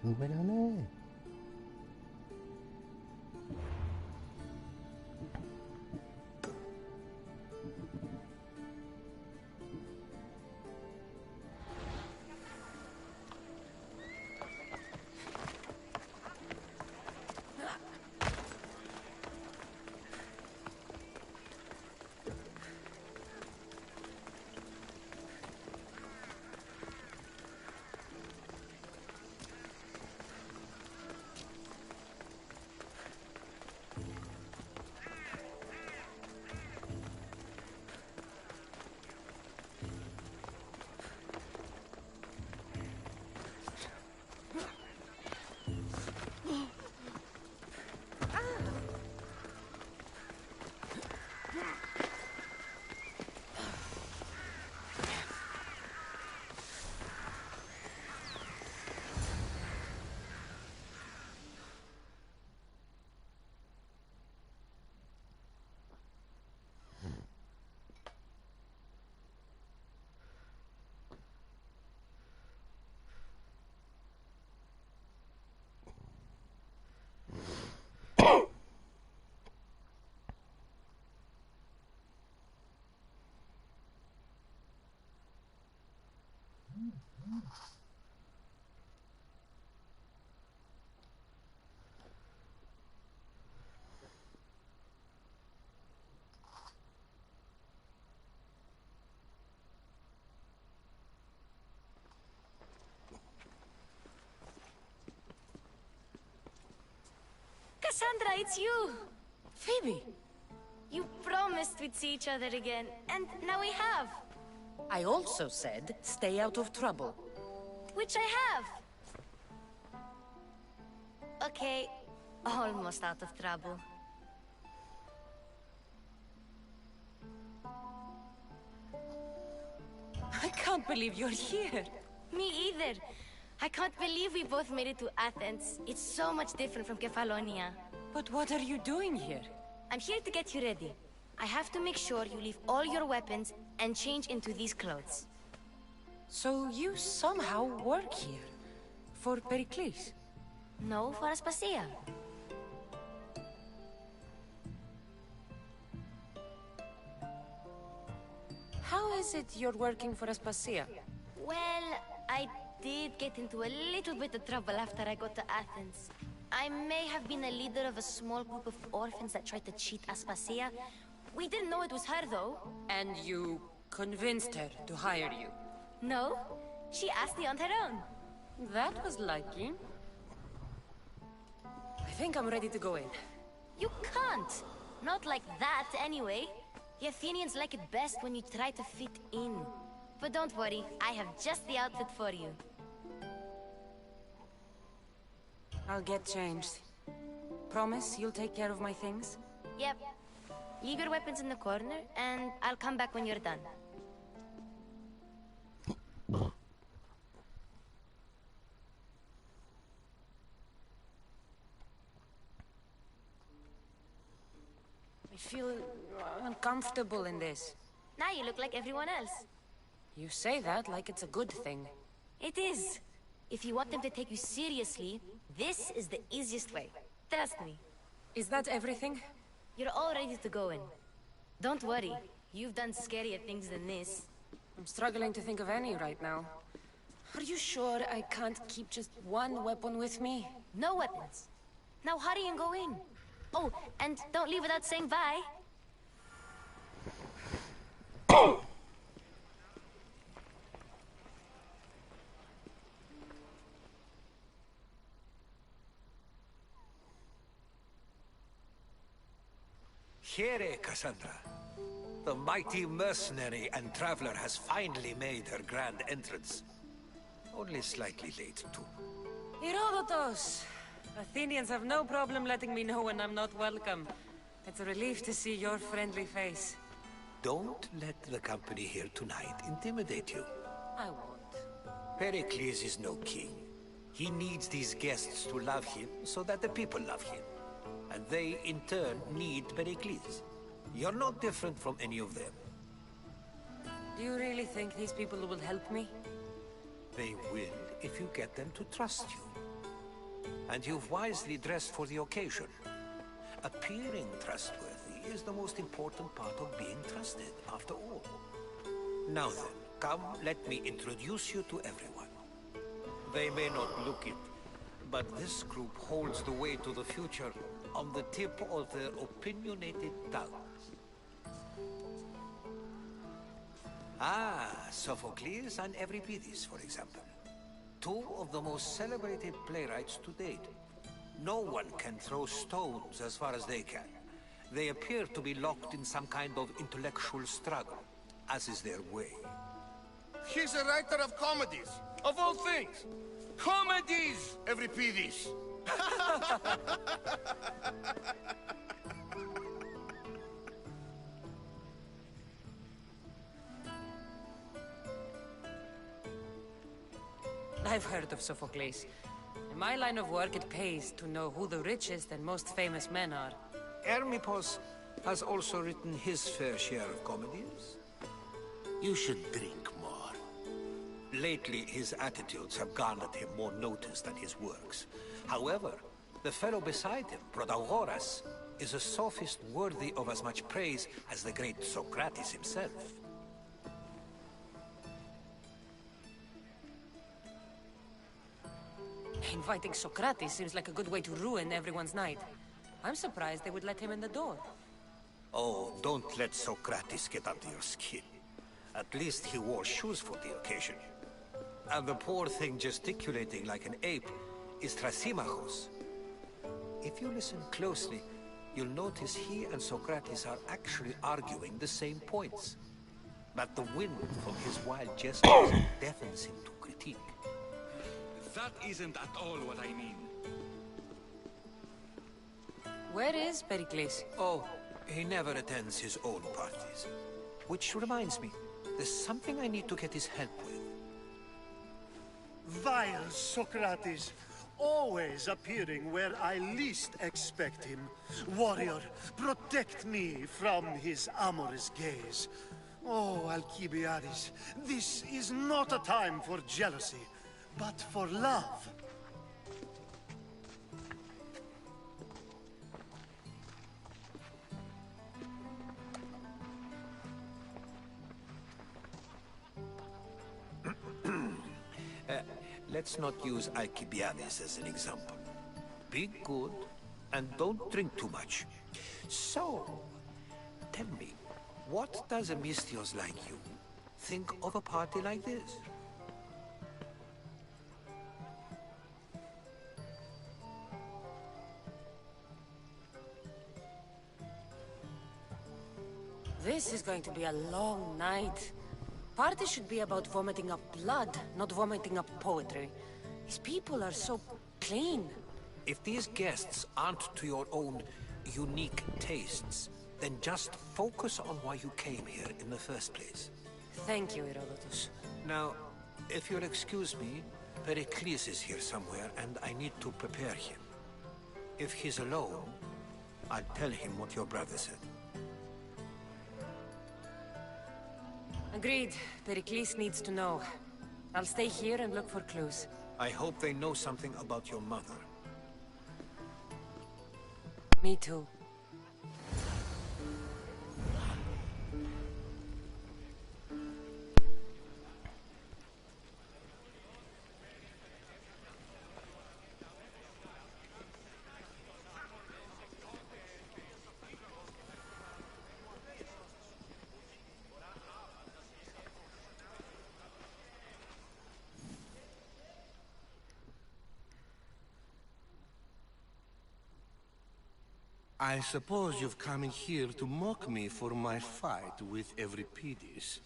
มึงไปแล้วแน่Cassandra, it's you! Phoebe! You promised we'd see each other again, and now we have. I also said, stay out of trouble. Which I have. Okay, almost out of trouble. I can't believe you're here. Me either. I can't believe we both made it to Athens. It's so much different from Kefalonia. But what are you doing here? I'm here to get you ready. I have to make sure you leave all your weapons and change into these clothes. So you somehow work here? For Pericles? No, for Aspasia. How is it you're working for Aspasia? Well, I did get into a little bit of trouble after I got to Athens. I may have been a leader of a small group of orphans that tried to cheat Aspasia. We didn't know it was her, though. And you convinced her to hire you? No, she asked me on her own. That was lucky. I think I'm ready to go in. You can't. Not like that, anyway. The Athenians like it best when you try to fit in. But don't worry, I have just the outfit for you. I'll get changed. Promise you'll take care of my things? Yep. Leave your weapons in the corner, and I'll come back when you're done. I feel uncomfortable in this. Now you look like everyone else. You say that like it's a good thing. It is. If you want them to take you seriously, this is the easiest way. Trust me. Is that everything? You're all ready to go in. Don't worry. You've done scarier things than this. I'm struggling to think of any right now. Are you sure I can't keep just one weapon with me? No weapons. Now hurry and go in. Oh, and don't leave without saying bye. Here, Cassandra. The mighty mercenary and traveler has finally made her grand entrance. Only slightly late, too. Herodotus! Athenians have no problem letting me know when I'm not welcome. It's a relief to see your friendly face. Don't let the company here tonight intimidate you. I won't. Pericles is no king. He needs these guests to love him so that the people love him. And they, in turn, need Pericles. You're not different from any of them. Do you really think these people will help me? They will if you get them to trust you. And you've wisely dressed for the occasion. Appearing trustworthy is the most important part of being trusted, after all. Now then, come, let me introduce you to everyone. They may not look it, but this group holds the way to the future on the tip of their opinionated tongues. Ah, Sophocles and Euripides, for example. Two of the most celebrated playwrights to date. No one can throw stones as far as they can. They appear to be locked in some kind of intellectual struggle, as is their way. He's a writer of comedies, of all things. Comedies, Euripides. I've heard of Sophocles. In my line of work, it pays to know who the richest and most famous men are. Hermippos has also written his fair share of comedies. You should drink more. Lately, his attitudes have garnered him more notice than his works. However, the fellow beside him, Protagoras, is a sophist worthy of as much praise as the great Socrates himself. Inviting Socrates seems like a good way to ruin everyone's night. I'm surprised they would let him in the door. Oh, don't let Socrates get under your skin. At least he wore shoes for the occasion. And the poor thing gesticulating like an ape is Thrasymachos. If you listen closely, you'll notice he and Socrates are actually arguing the same points. But the wind from his wild gestures deafens him to critique. That isn't at all what I mean. Where is Pericles? Oh, he never attends his own parties. Which reminds me, there's something I need to get his help with. Vile Socrates, always appearing where I least expect him. Warrior, protect me from his amorous gaze. Oh, Alcibiades, this is not a time for jealousy, but for love. Let's not use Alcibiades as an example. Be good, and don't drink too much. So, tell me, what does a Mystios like you think of a party like this? This is going to be a long night. Party should be about vomiting up blood, not vomiting up poetry. These people are so clean. If these guests aren't to your own unique tastes, then just focus on why you came here in the first place. Thank you, Herodotus. Now, if you'll excuse me, Pericles is here somewhere, and I need to prepare him. If he's alone, I'll tell him what your brother said. Agreed. Pericles needs to know. I'll stay here and look for clues. I hope they know something about your mother. Me too. I suppose you've come in here to mock me for my fight with Euripides.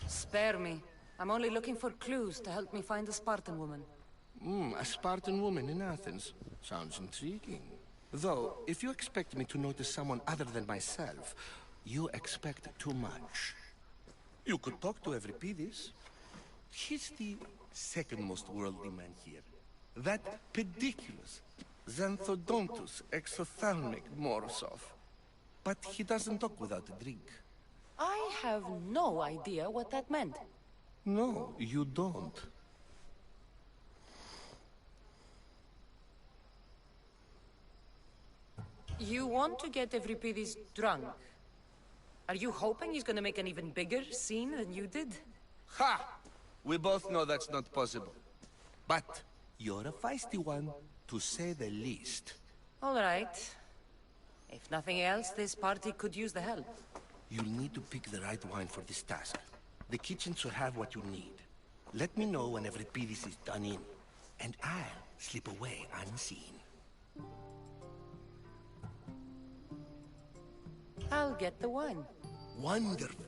Spare me. I'm only looking for clues to help me find a Spartan woman. A Spartan woman in Athens. Sounds intriguing. Though, if you expect me to notice someone other than myself, you expect too much. You could talk to Euripides. He's the second most worldly man here. That pediculous, xanthodontus exophthalmic Morosov. But he doesn't talk without a drink. I have no idea what that meant. No, you don't. You want to get Euripides drunk? Are you hoping he's gonna make an even bigger scene than you did? Ha! We both know that's not possible. But you're a feisty one, to say the least. All right. If nothing else, this party could use the help. You'll need to pick the right wine for this task. The kitchen should have what you need. Let me know when Euripides is done in, and I'll slip away unseen. I'll get the wine. Wonderful.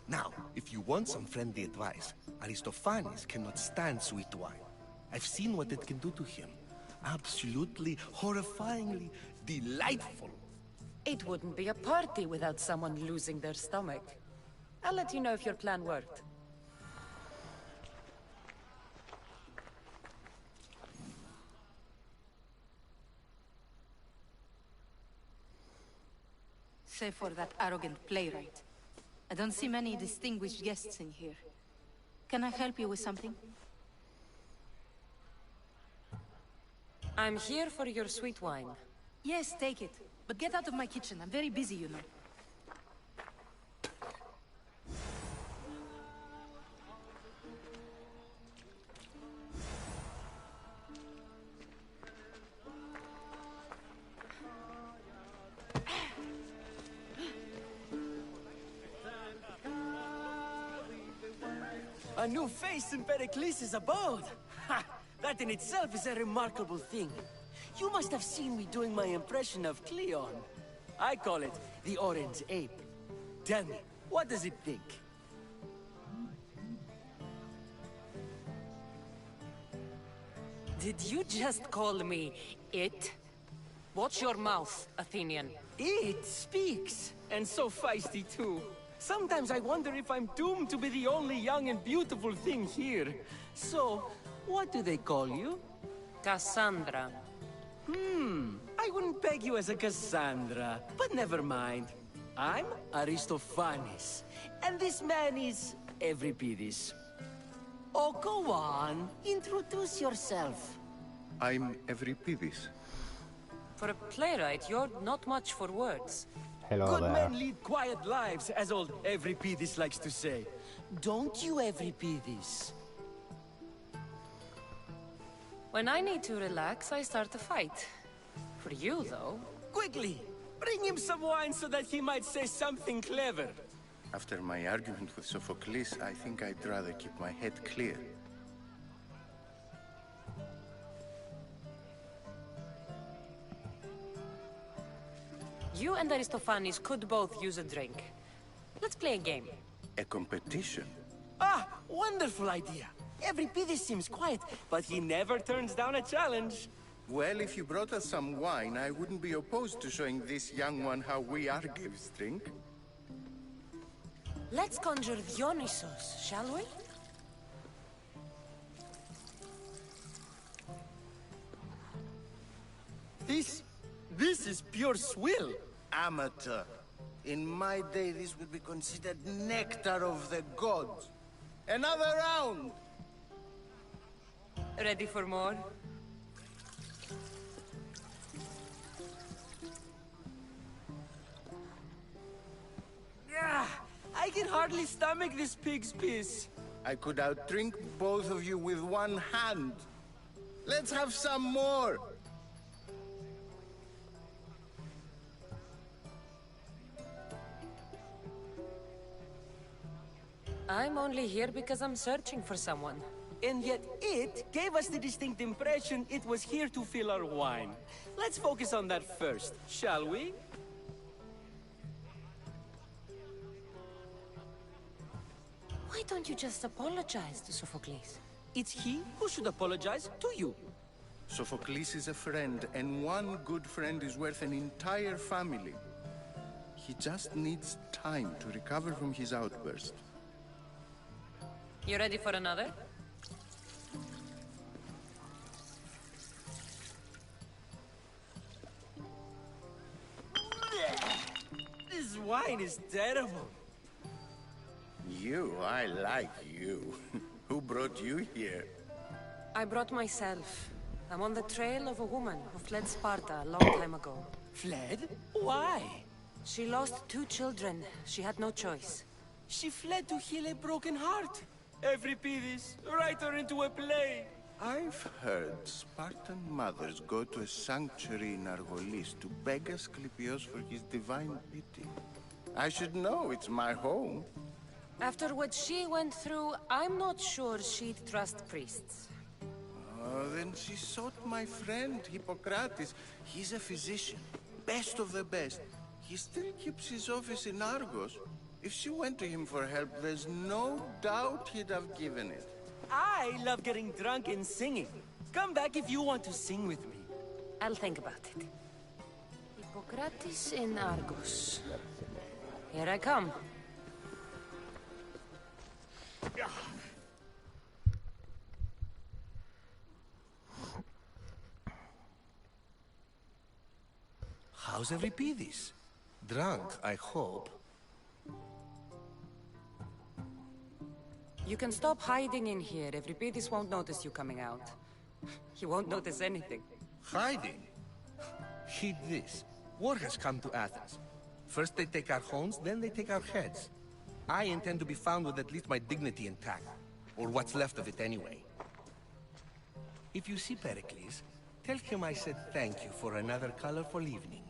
Now, if you want some friendly advice, Aristophanes cannot stand sweet wine. I've seen what it can do to him. Absolutely, horrifyingly delightful. It wouldn't be a party without someone losing their stomach. I'll let you know if your plan worked. Save for that arrogant playwright. I don't see many distinguished guests in here. Can I help you with something? I'm here for your sweet wine. Yes, take it. But get out of my kitchen. I'm very busy, you know. A new face in Pericles' abode! Ha! That in itself is a remarkable thing. You must have seen me doing my impression of Cleon. I call it the Orange Ape. Tell me, what does it think? Did you just call me it? Watch your mouth, Athenian. It speaks, and so feisty too. Sometimes I wonder if I'm doomed to be the only young and beautiful thing here. So, what do they call you? Cassandra. I wouldn't peg you as a Cassandra, but never mind. I'm Aristophanes, and this man is Euripides. Oh, go on, introduce yourself. I'm Euripides. For a playwright, you're not much for words. Hello Good there. men lead quiet lives, as old Euripides likes to say. Don't you, Euripides? When I need to relax, I start a fight. For you, though... Quickly! Bring him some wine so that he might say something clever. After my argument with Sophocles, I think I'd rather keep my head clear. You and Aristophanes could both use a drink. Let's play a game. A competition? Ah, wonderful idea. Euripides seems quiet, but he never turns down a challenge. Well, if you brought us some wine, I wouldn't be opposed to showing this young one how we Argives drink. Let's conjure Dionysos, shall we? This is pure swill. Amateur. In my day, this would be considered nectar of the gods. Another round! Ready for more? Yeah, I can hardly stomach this pig's piss. I could outdrink both of you with one hand. Let's have some more! I'm only here because I'm searching for someone. And yet it gave us the distinct impression it was here to fill our wine. Let's focus on that first, shall we? Why don't you just apologize to Sophocles? It's he who should apologize to you. Sophocles is a friend, and one good friend is worth an entire family. He just needs time to recover from his outburst. You ready for another? This wine is terrible. I like you. Who brought you here? I brought myself. I'm on the trail of a woman who fled Sparta a long time ago. Fled? Why? She lost 2 children. She had no choice. She fled to heal a broken heart. Euripides, write her into a play. I've heard Spartan mothers go to a sanctuary in Argolis to beg Asclepios for his divine pity. I should know, it's my home. After what she went through, I'm not sure she'd trust priests. Oh, then she sought my friend, Hippocrates. He's a physician, best of the best. He still keeps his office in Argos. If she went to him for help, there's no doubt he'd have given it. I love getting drunk and singing. Come back if you want to sing with me. I'll think about it. Hippocrates in Argos. Here I come. How's Euripides? Drunk, I hope. You can stop hiding in here. Euripides won't notice you coming out. He won't notice anything. Hiding? Heed this. War has come to Athens. First they take our homes, then they take our heads. I intend to be found with at least my dignity intact. Or what's left of it anyway. If you see Pericles, tell him I said thank you for another colorful evening.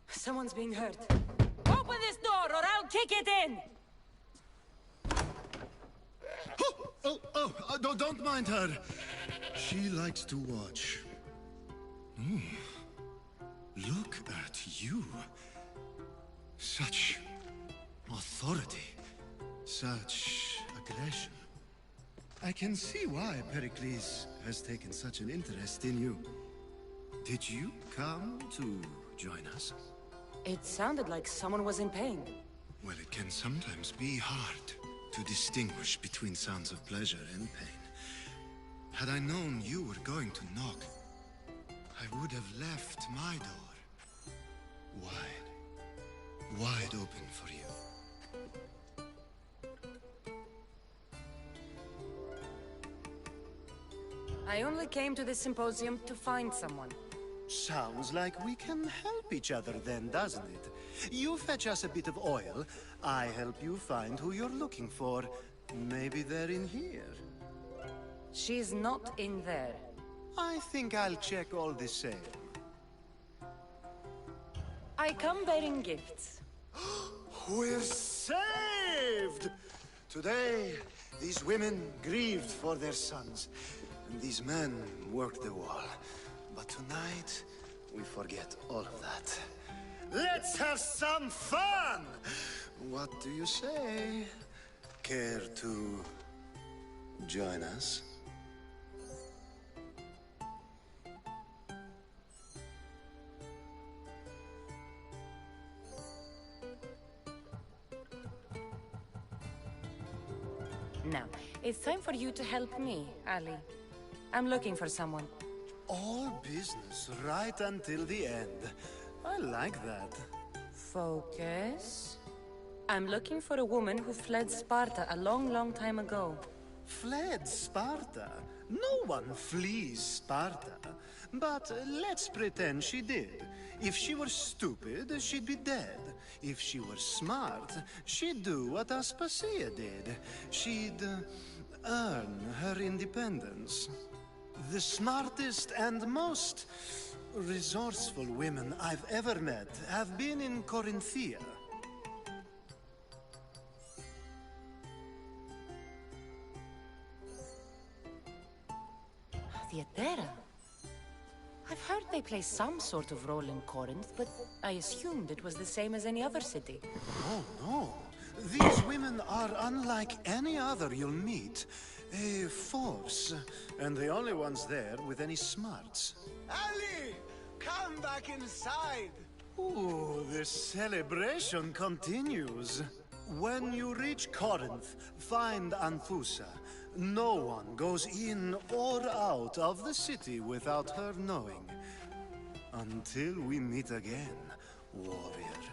Someone's being hurt. Open this door or I'll kick it in! Don't mind her. She likes to watch. Look at you. Such authority. Such aggression. I can see why Pericles has taken such an interest in you. Did you come to join us? It sounded like someone was in pain. Well, it can sometimes be hard to distinguish between sounds of pleasure and pain. Had I known you were going to knock, I would have left my door wide open for you. I only came to this symposium to find someone. Sounds like we can help each other then, doesn't it? You fetch us a bit of oil, I help you find who you're looking for. Maybe they're in here. She's not in there. I think I'll check all the same. I come bearing gifts. We're saved! Today, these women grieved for their sons, and these men worked the wall. But tonight, we forget all of that. Let's have some fun! What do you say? Care to join us? Now, it's time for you to help me, Ali. I'm looking for someone. All business right until the end. I like that. Focus. I'm looking for a woman who fled Sparta a long time ago. Fled Sparta? No one flees Sparta. But let's pretend she did. If she were stupid, she'd be dead. If she were smart, she'd do what Aspasia did. She'd earn her independence. The smartest and most resourceful women I've ever met have been in Corinthia. Theatera. I've heard they play some sort of role in Corinth, but I assumed it was the same as any other city. Oh, no. These women are unlike any other you'll meet. A force, and the only ones there with any smarts. Ali! Come back inside! Ooh, the celebration continues. When you reach Corinth, find Anfusa. No one goes in or out of the city without her knowing. Until we meet again, warrior.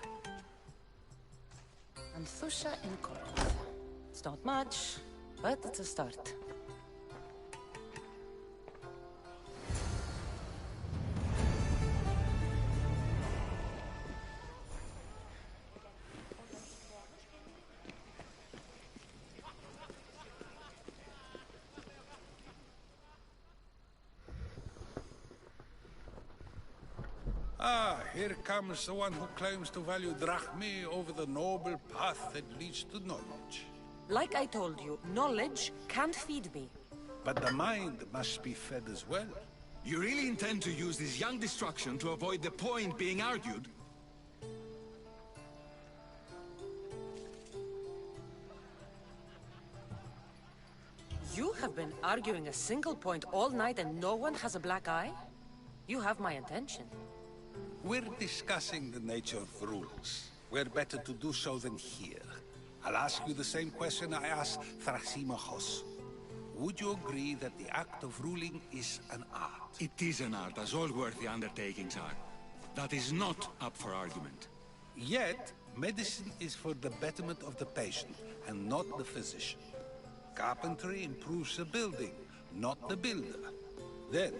Anthusha in Corinth. It's not much, but it's a start. Ah, here comes the one who claims to value drachmae over the noble path that leads to knowledge. Like I told you, knowledge can't feed me. But the mind must be fed as well. You really intend to use this young destruction to avoid the point being argued? You have been arguing a single point all night and no one has a black eye? You have my attention. We're discussing the nature of rules. Where better to do so than here? I'll ask you the same question I asked Thrasymachos. Would you agree that the act of ruling is an art? It is an art, as all worthy undertakings are. That is not up for argument. Yet, medicine is for the betterment of the patient, and not the physician. Carpentry improves the building, not the builder. Then,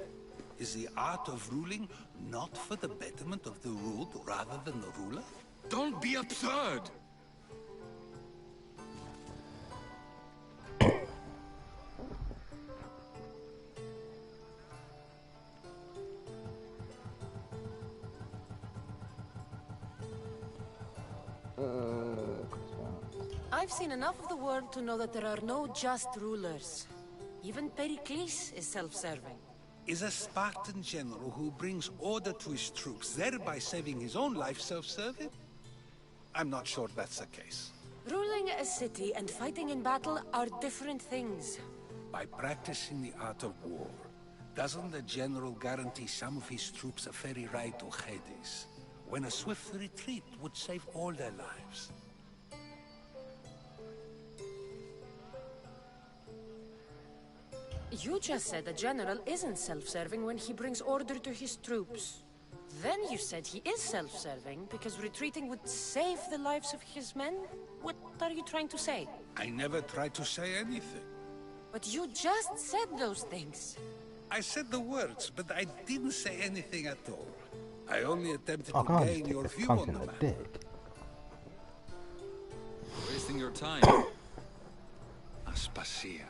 is the art of ruling not for the betterment of the ruled rather than the ruler? Don't be absurd! I've seen enough of the world to know that there are no just rulers. Even Pericles is self-serving. Is a Spartan general who brings order to his troops, thereby saving his own life, self-serving? I'm not sure that's the case. Ruling a city and fighting in battle are different things. By practicing the art of war, doesn't the general guarantee some of his troops a ferry ride to Hades, when a swift retreat would save all their lives? You just said a general isn't self-serving when he brings order to his troops. Then you said he is self-serving because retreating would save the lives of his men? What are you trying to say? I never tried to say anything. But you just said those things. I said the words, but I didn't say anything at all. I only attempted to gain your view on the matter. Wasting your time. Aspasia.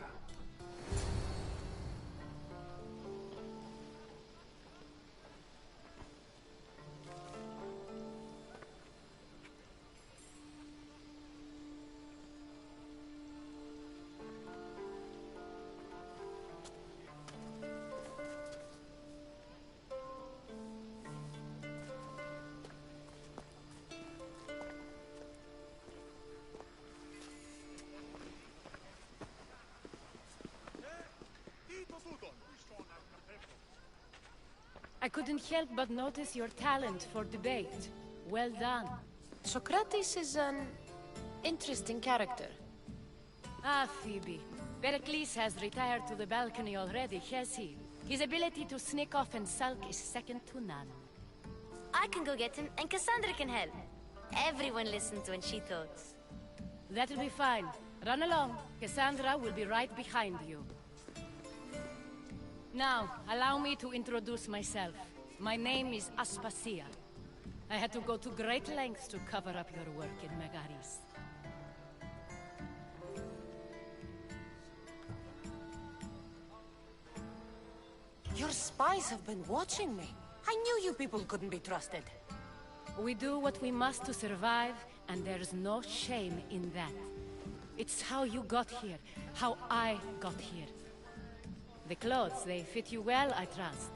I couldn't help but notice your talent for debate. Well done. Socrates is an interesting character. Ah, Phoebe. Pericles has retired to the balcony already, has he? His ability to sneak off and sulk is second to none. I can go get him, and Cassandra can help. Everyone listens when she talks. That'll be fine. Run along. Cassandra will be right behind you. Now, allow me to introduce myself. My name is Aspasia. I had to go to great lengths to cover up your work in Megaris. Your spies have been watching me. I knew you people couldn't be trusted. We do what we must to survive, and there's no shame in that. It's how you got here, how I got here. The clothes, they fit you well, I trust.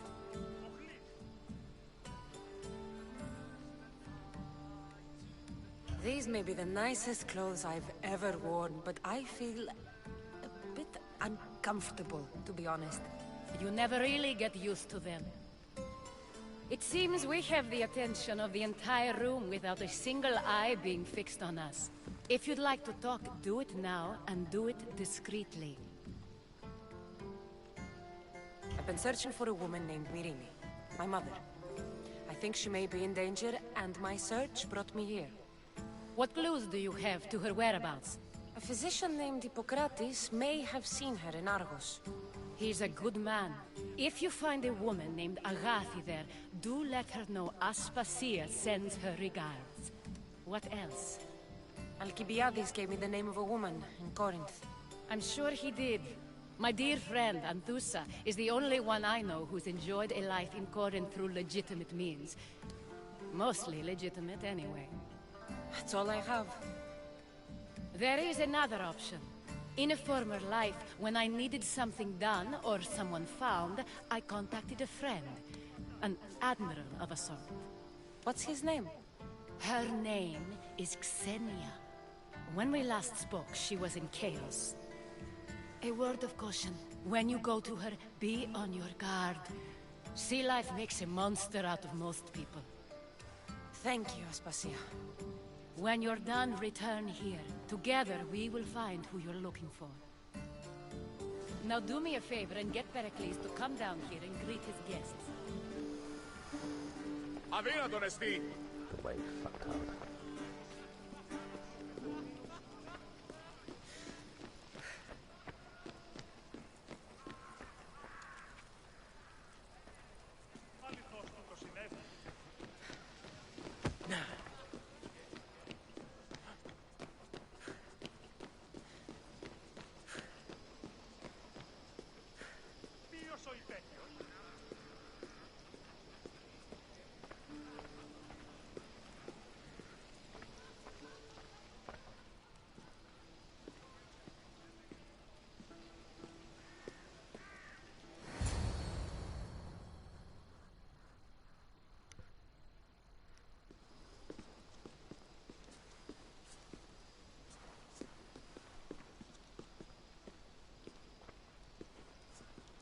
These may be the nicest clothes I've ever worn, but I feel a bit uncomfortable, to be honest. You never really get used to them. It seems we have the attention of the entire room without a single eye being fixed on us. If you'd like to talk, do it now, and do it discreetly. I've been searching for a woman named Mirini, my mother. I think she may be in danger, and my search brought me here. What clues do you have to her whereabouts? A physician named Hippocrates may have seen her in Argos. He's a good man. If you find a woman named Agathi there, do let her know Aspasia sends her regards. What else? Alcibiades gave me the name of a woman in Corinth. I'm sure he did. My dear friend, Anthusa, is the only one I know who's enjoyed a life in Corinth through legitimate means. Mostly legitimate, anyway. That's all I have. There is another option. In a former life, when I needed something done or someone found, I contacted a friend. An admiral of a sort. What's his name? Her name is Xenia. When we last spoke, she was in chaos. A word of caution. When you go to her, be on your guard. Sea life makes a monster out of most people. Thank you, Aspasia. When you're done, return here. Together, we will find who you're looking for. Now do me a favor and get Pericles to come down here and greet his guests. Αδύνατον εστί! Wait, fuck up.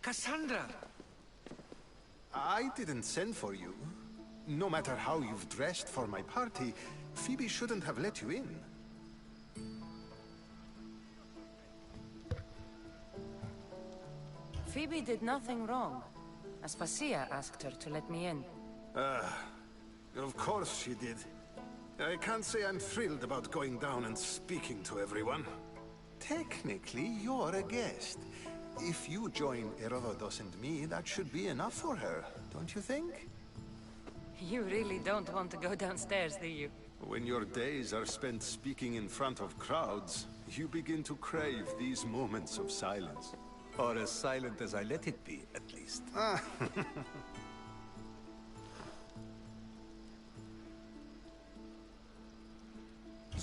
Cassandra! I didn't send for you. No matter how you've dressed for my party, Phoebe shouldn't have let you in. Phoebe did nothing wrong. Aspasia asked her to let me in. Of course she did. I can't say I'm thrilled about going down and speaking to everyone. Technically, you're a guest. If you join Herodotus and me, that should be enough for her, don't you think? You really don't want to go downstairs, do you? When your days are spent speaking in front of crowds, you begin to crave these moments of silence. Or as silent as I let it be, at least.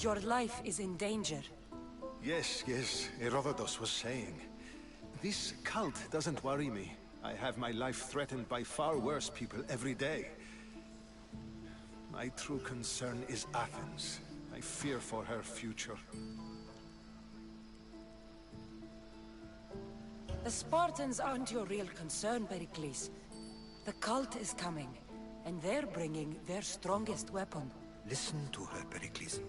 Your life is in danger. Yes, Herodotus was saying. This cult doesn't worry me. I have my life threatened by far worse people every day. My true concern is Athens. I fear for her future. The Spartans aren't your real concern, Pericles. The cult is coming, and they're bringing their strongest weapon. Listen to her, Pericles.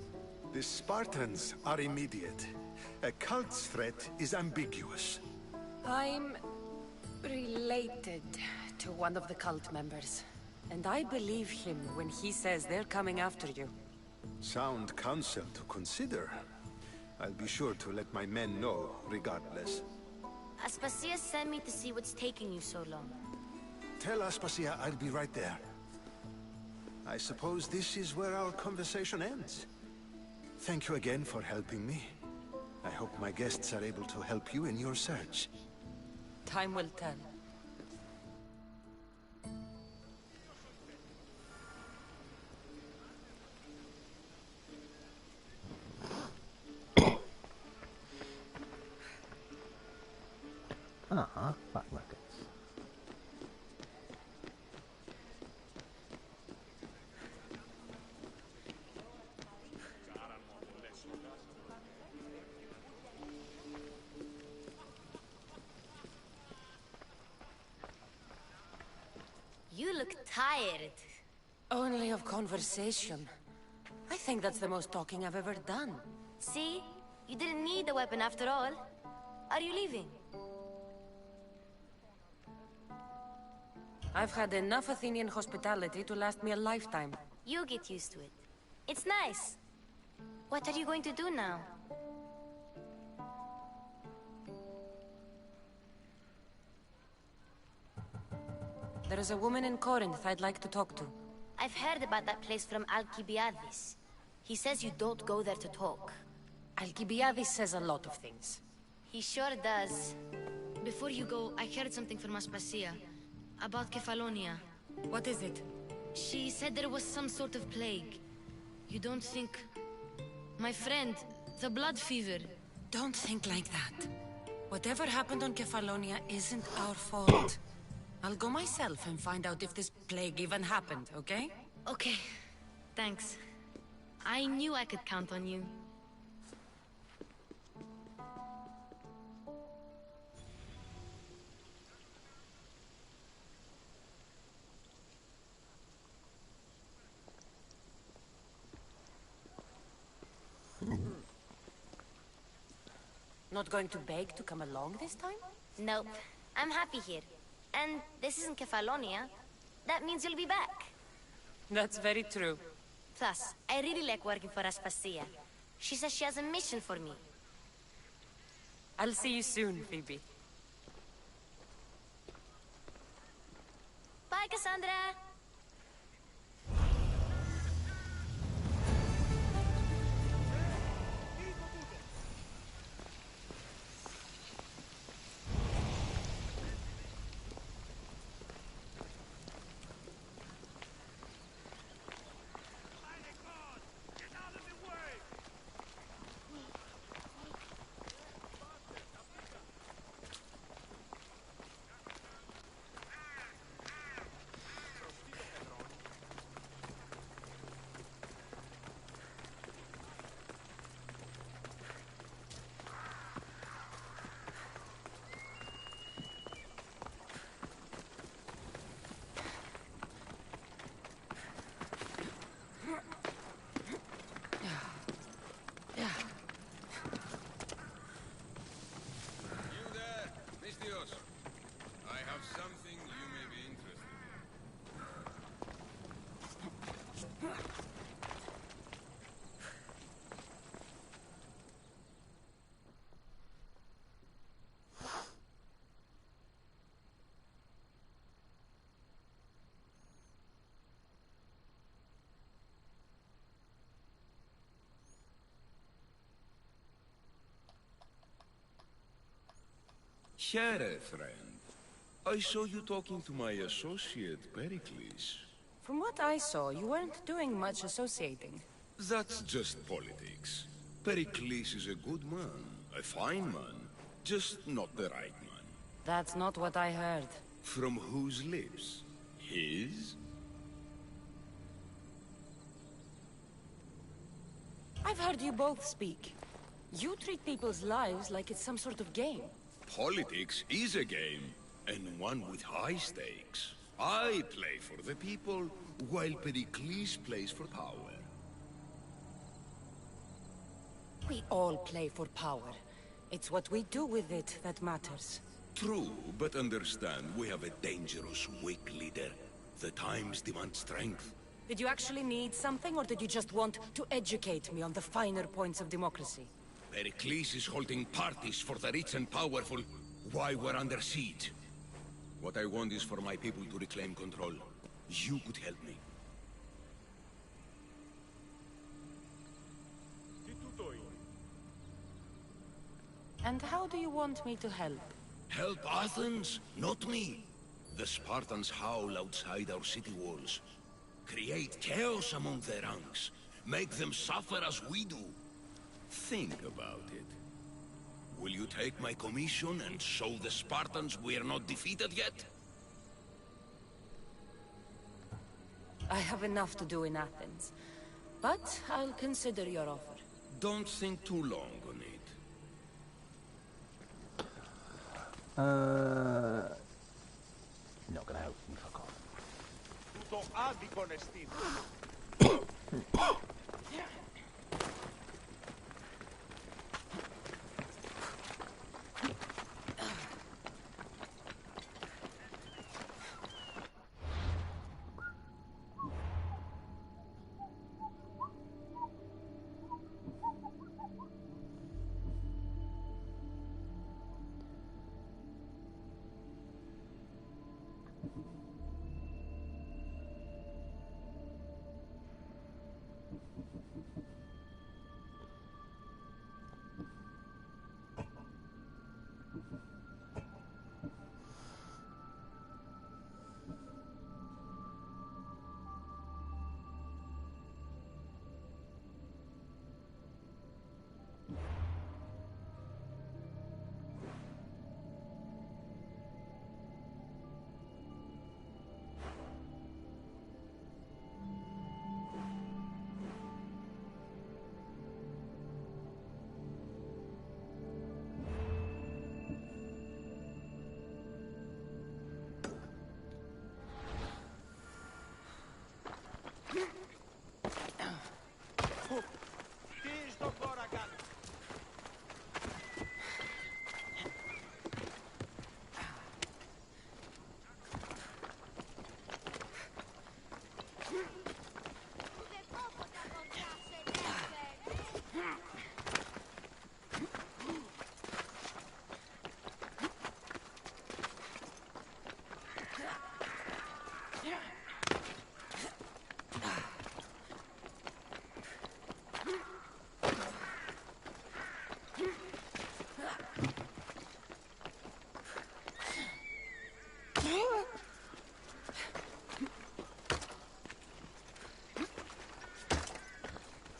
The Spartans are immediate. A cult's threat is ambiguous. I'm related to one of the cult members. And I believe him when he says they're coming after you. Sound counsel to consider. I'll be sure to let my men know, regardless. Aspasia sent me to see what's taking you so long. Tell Aspasia I'll be right there. I suppose this is where our conversation ends. Thank you again for helping me. I hope my guests are able to help you in your search. Time will tell. Fuck buckets. tired. Only of conversation. I think that's the most talking I've ever done. See? You didn't need the weapon after all. Are you leaving? I've had enough Athenian hospitality to last me a lifetime. You get used to it. It's nice. What are you going to do now? There is a woman in Corinth I'd like to talk to. I've heard about that place from Alcibiades. He says you don't go there to talk. Alcibiades says a lot of things. He sure does. Before you go, I heard something from Aspasia. About Kefalonia. What is it? She said there was some sort of plague. You don't think... My friend, the blood fever. Don't think like that. Whatever happened on Kefalonia isn't our fault. I'll go myself and find out if this plague even happened, okay? Okay. Thanks. I knew I could count on you. Not going to beg to come along this time? Nope. I'm happy here. And this isn't Kefalonia. That means you'll be back. That's very true. Plus, I really like working for Aspasia. She says she has a mission for me. I'll see you soon, Phoebe. Bye, Cassandra! Here, friend. I saw you talking to my associate, Pericles. From what I saw, you weren't doing much associating. That's just politics. Pericles is a good man, a fine man, just not the right man. That's not what I heard. From whose lips? His? I've heard you both speak. You treat people's lives like it's some sort of game. Politics is a game, and one with high stakes. I play for the people, while Pericles plays for power. We all play for power. It's what we do with it that matters. True, but understand, we have a dangerous, weak leader. The times demand strength. Did you actually need something, or did you just want to educate me on the finer points of democracy? Pericles is holding parties for the rich and powerful while we're under siege. What I want is for my people to reclaim control. You could help me. And how do you want me to help? Help Athens, not me. The Spartans howl outside our city walls. Create chaos among their ranks. Make them suffer as we do. Think about it. Will you take my commission and show the Spartans we are not defeated yet? I have enough to do in Athens, but I'll consider your offer. Don't think too long on it. Not gonna help you, fuck off. το άδικον εστίν.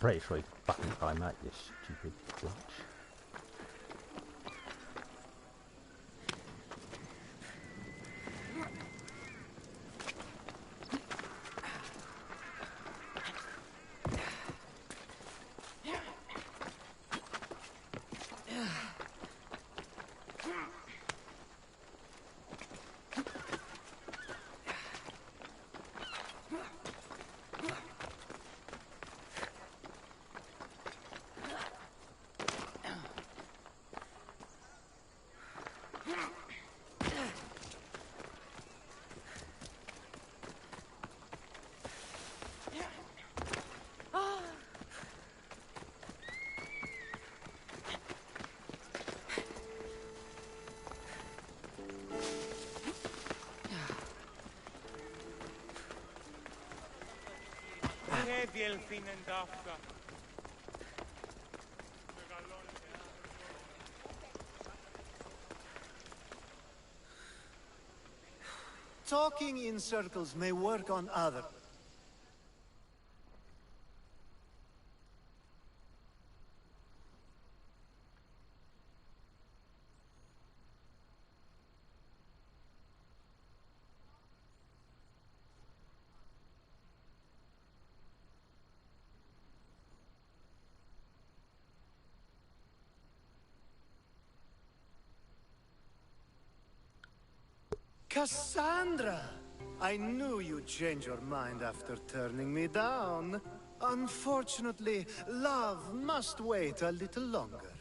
Pretty sure you fucking climb out, you stupid bitch. Talking in circles may work on other. Cassandra! I knew you'd change your mind after turning me down. Unfortunately, love must wait a little longer.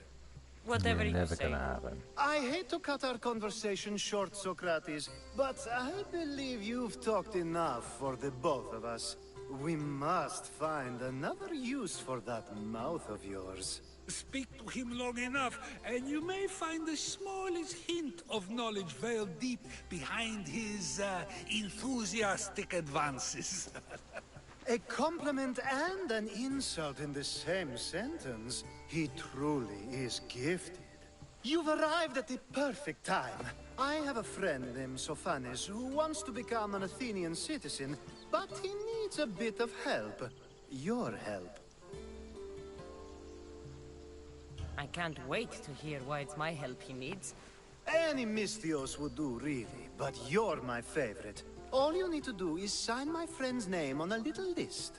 Whatever you Never say. gonna happen. I hate to cut our conversation short, Socrates, but I believe you've talked enough for the both of us. We must find another use for that mouth of yours. Speak to him long enough, and you may find the smallest hint of knowledge veiled deep behind his enthusiastic advances. A compliment and an insult in the same sentence. He truly is gifted. You've arrived at the perfect time. I have a friend named Sophanes who wants to become an Athenian citizen, but he needs a bit of help. Your help. I can't wait to hear why it's my help he needs. Any Misthios would do, really, but you're my favorite. All you need to do is sign my friend's name on a little list.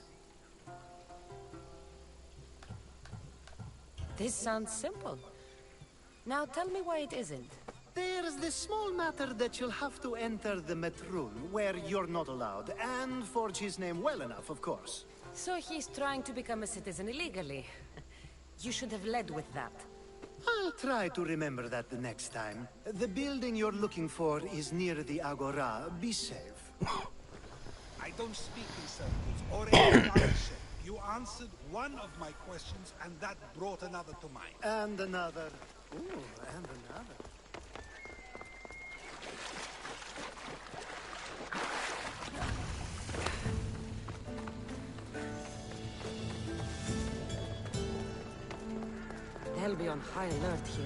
This sounds simple. Now tell me why it isn't. There's this small matter that you'll have to enter the Metrun, where you're not allowed, and forge his name well enough, of course. So he's trying to become a citizen illegally. You should have led with that. I'll try to remember that the next time. The building you're looking for is near the Agora. Be safe. I don't speak in circles or any direction. You answered one of my questions, and that brought another to mind. And another. Ooh, and another. They'll be on high alert here.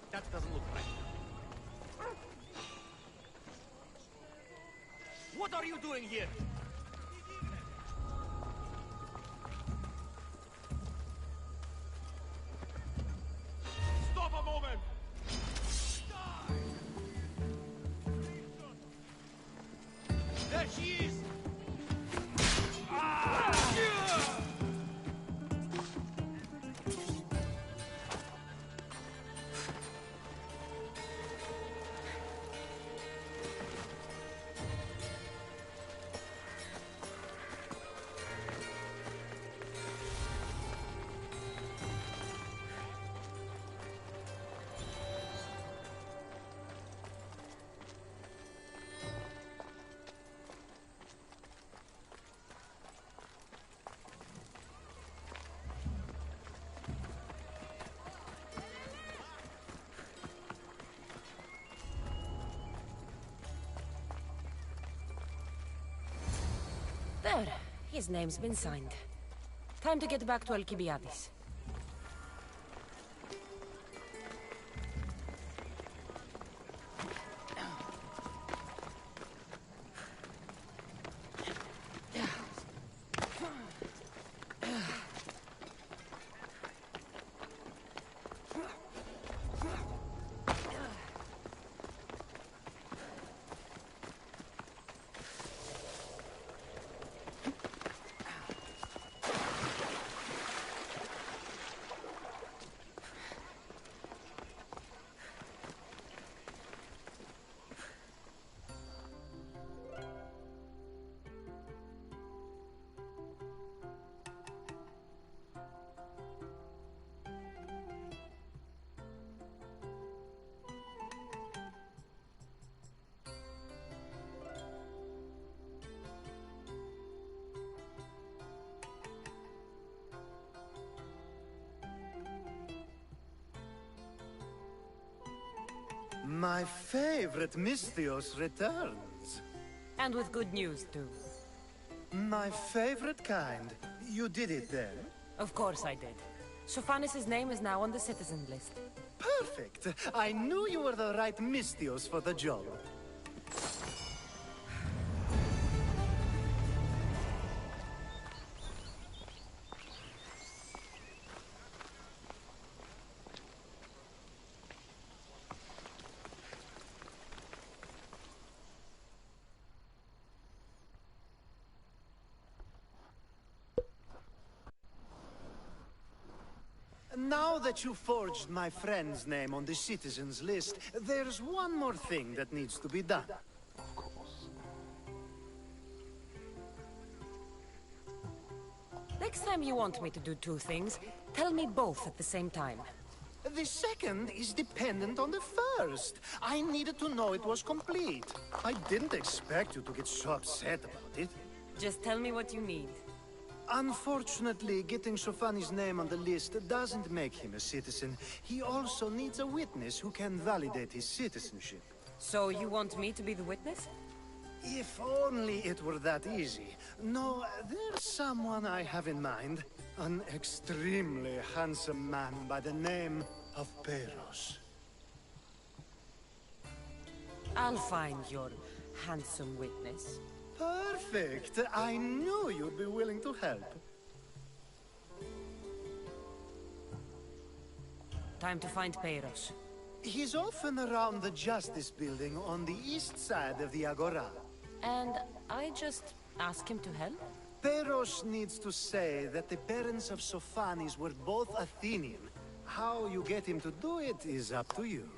That doesn't look right. What are you doing here? Stop a moment! There she is! There. His name's been signed. Time to get back to Alcibiades. My favorite Misthios returns. And with good news, too. My favorite kind. You did it then? Of course I did. Sophanis' name is now on the citizen list. Perfect! I knew you were the right Misthios for the job. Now that you forged my friend's name on the citizens list, there's one more thing that needs to be done. Of course. next time you want me to do two things, tell me both at the same time. The second is dependent on the first. I needed to know it was complete. I didn't expect you to get so upset about it. Just tell me what you need. Unfortunately, getting Sofani's name on the list doesn't make him a citizen. He also needs a witness who can validate his citizenship. So you want me to be the witness? If only it were that easy. No, there's someone I have in mind. An extremely handsome man by the name of Peros. I'll find your handsome witness. Perfect. I knew you'd be willing to help. Time to find Peros. He's often around the Justice Building on the east side of the Agora. And I just ask him to help? Peros needs to say that the parents of Sophanis were both Athenian. How you get him to do it is up to you.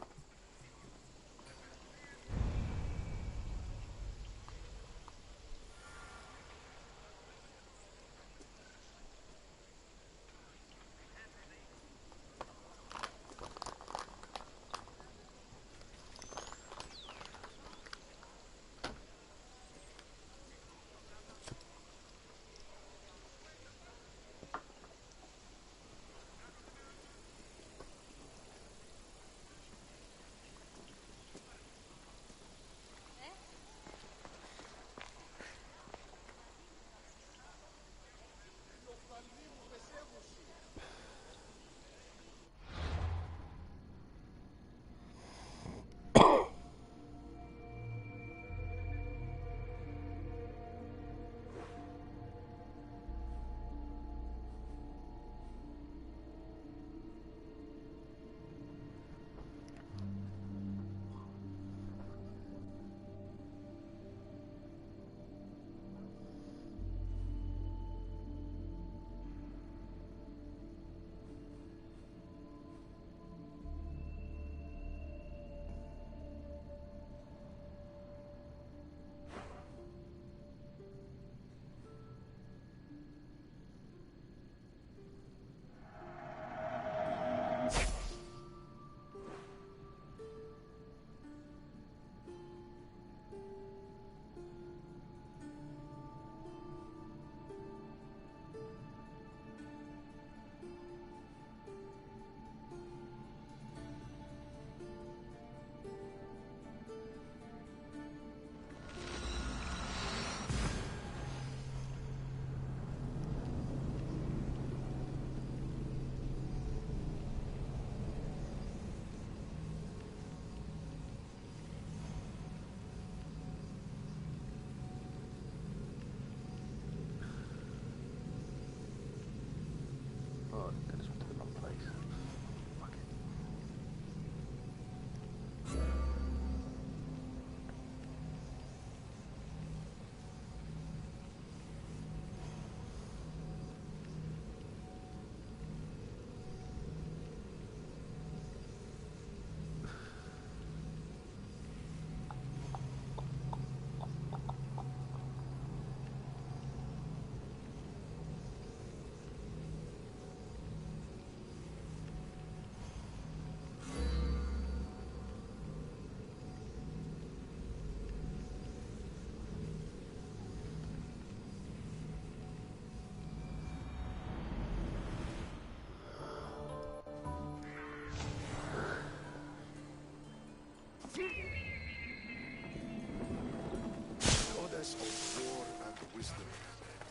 Goddess of war and wisdom,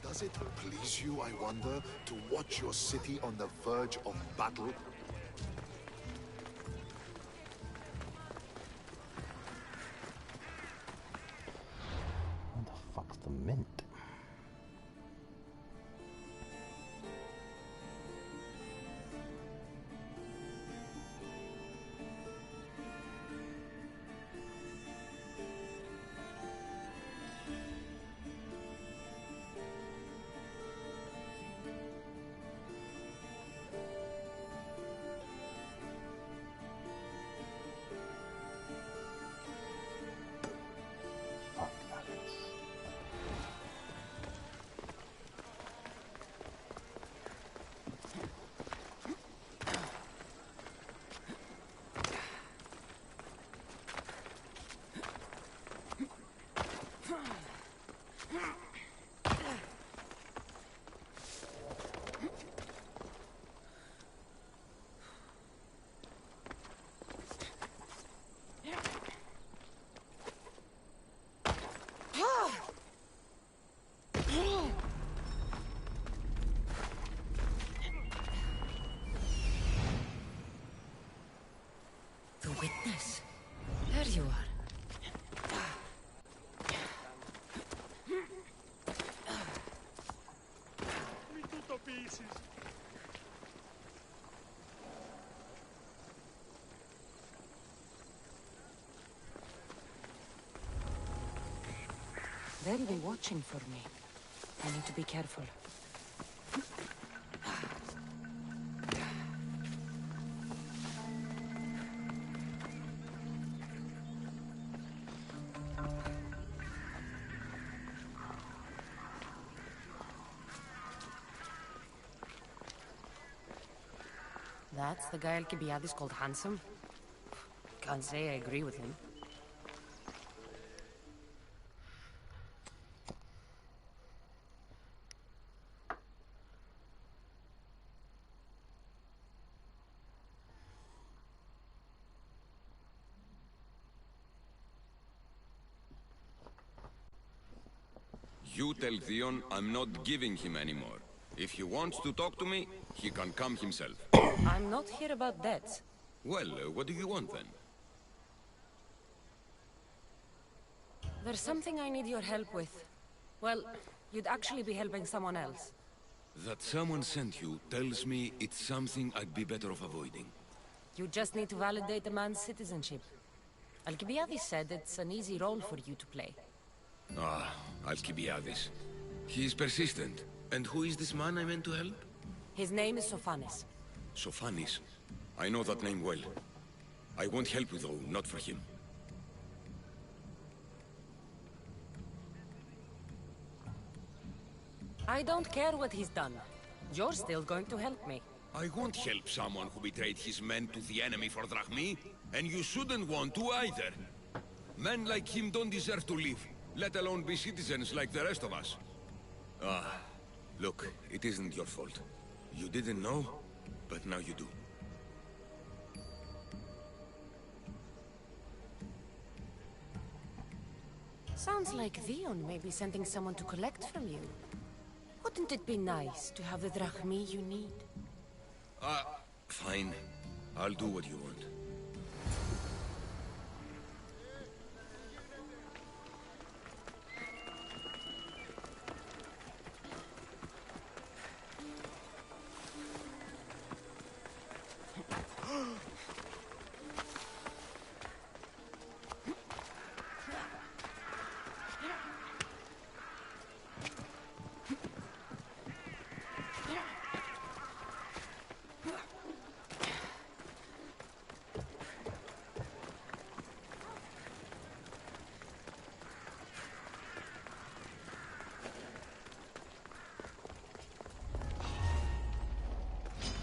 does it please you, I wonder, to watch your city on the verge of battle? What the fuck's the mint? witness. There you are. They'll be watching for me. I need to be careful. That's the guy Alcibiades called handsome? Can't say I agree with him. You tell Theon I'm not giving him anymore. If he wants to talk to me, he can come himself. I'm not here about debts. Well, what do you want then? There's something I need your help with. Well, you'd actually be helping someone else. That someone sent you tells me it's something I'd be better off avoiding. You just need to validate a man's citizenship. Alcibiades said it's an easy role for you to play. Ah, Alcibiades. He's persistent. And who is this man I meant to help? His name is Sophanis. Sophanis. I know that name well. I want help with though, not for him. I don't care what he's done. You're still going to help me. I won't help someone who betrayed his men to the enemy for drachmi, and you shouldn't want to either. Men like him don't deserve to live, let alone be citizens like the rest of us. Ah, look, it isn't your fault. You didn't know, but now you do. Sounds like Theon may be sending someone to collect from you. Wouldn't it be nice to have the drachmi you need? Fine. I'll do what you want.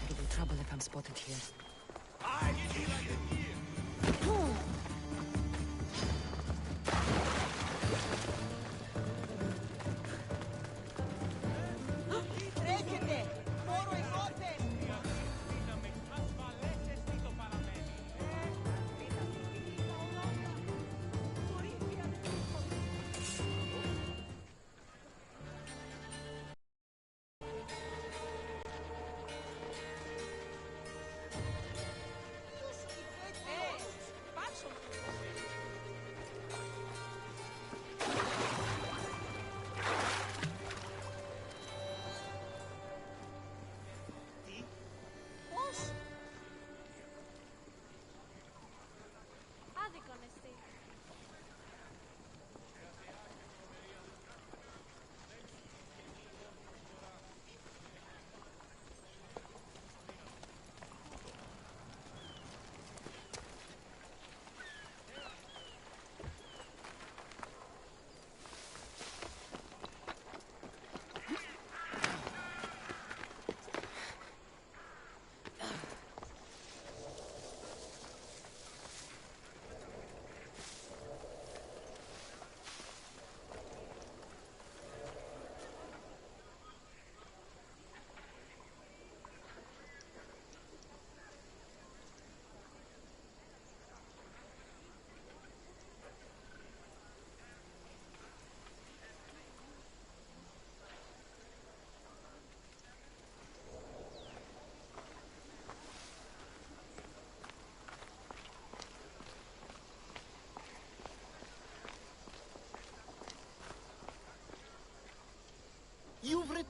It'll be trouble if I'm spotted here.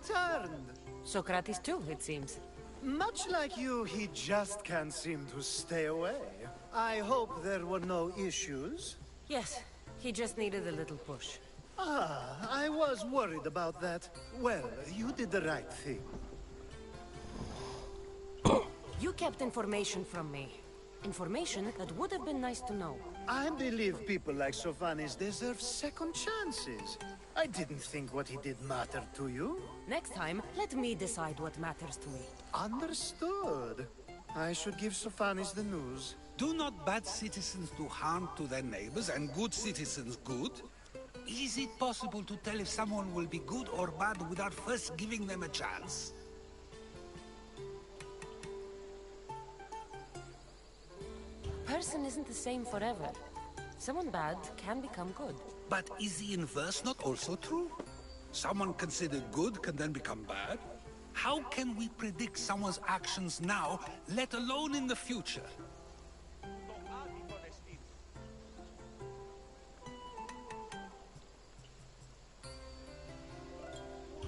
returned. Socrates too, it seems. Much like you, he just can't seem to stay away. I hope there were no issues. Yes, he just needed a little push. Ah, I was worried about that. Well, you did the right thing. You kept information from me. Information that would have been nice to know. I believe people like Sophanis deserve second chances. I didn't think what he did mattered to you. Next time, let me decide what matters to me. Understood. I should give Sophanis the news. Do not bad citizens do harm to their neighbors and good citizens good? Is it possible to tell if someone will be good or bad without first giving them a chance? A person isn't the same forever. Someone bad can become good. But is the inverse not also true? Someone considered good can then become bad? How can we predict someone's actions now, let alone in the future?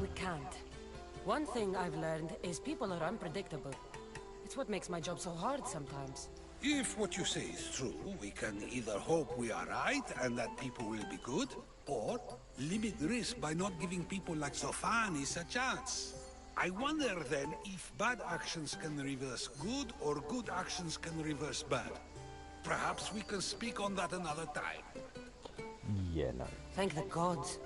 We can't. One thing I've learned is people are unpredictable. It's what makes my job so hard sometimes. If what you say is true, we can either hope we are right and that people will be good, or limit risk by not giving people like Sophanis a chance. I wonder then if bad actions can reverse good or good actions can reverse bad. Perhaps we can speak on that another time. Yeah, no. Thank the gods.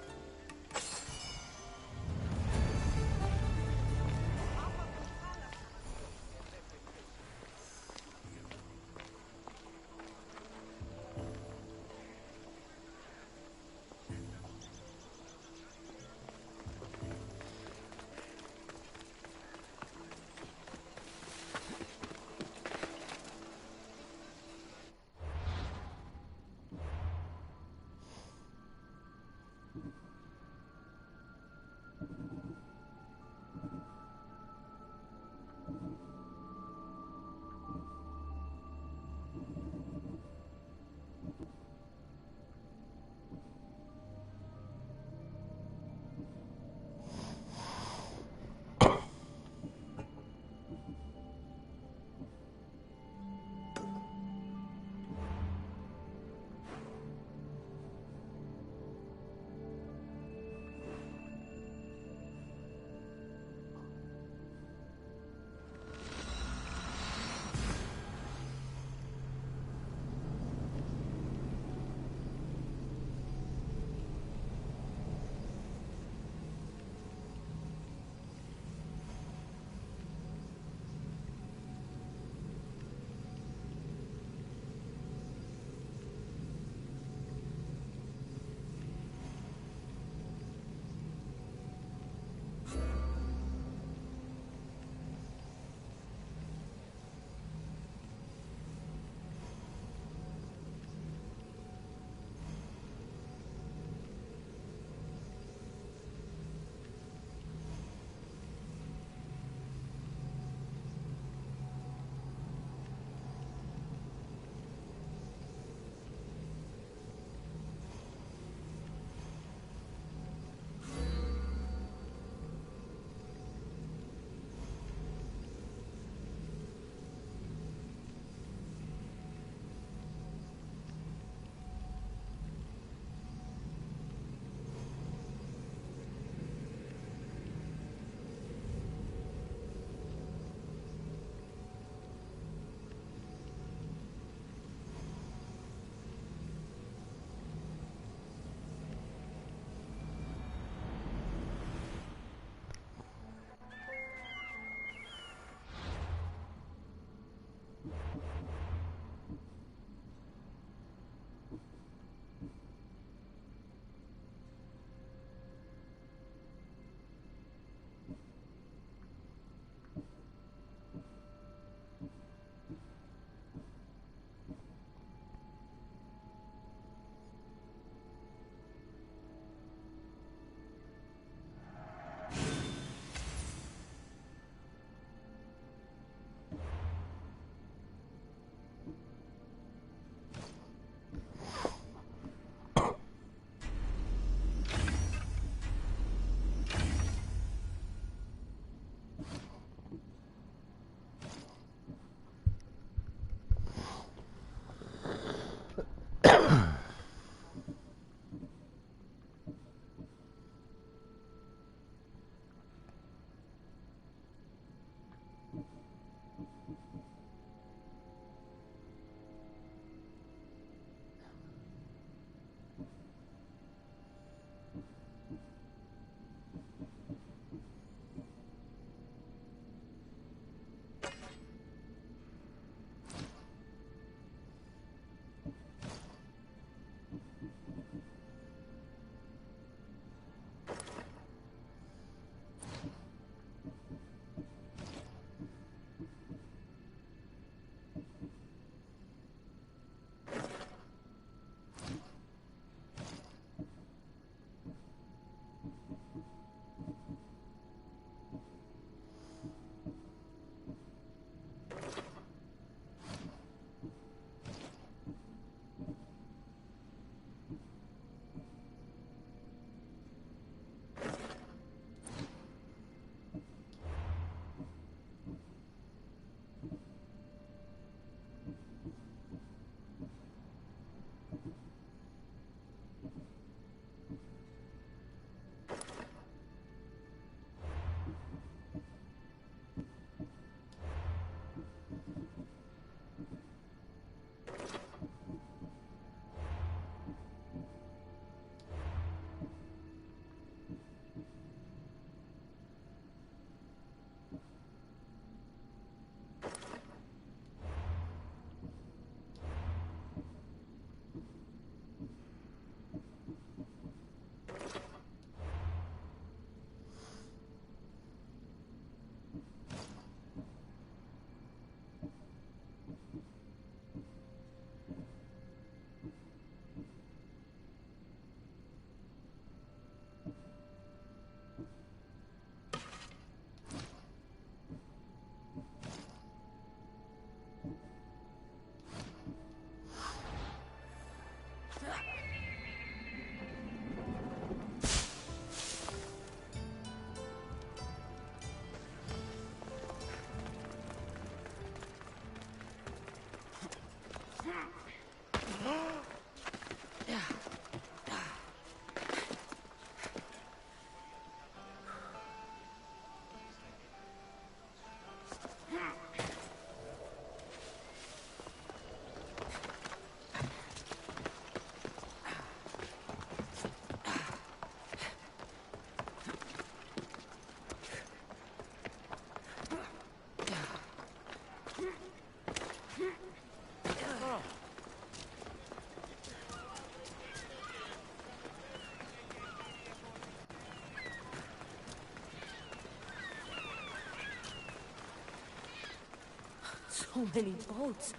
So many boats.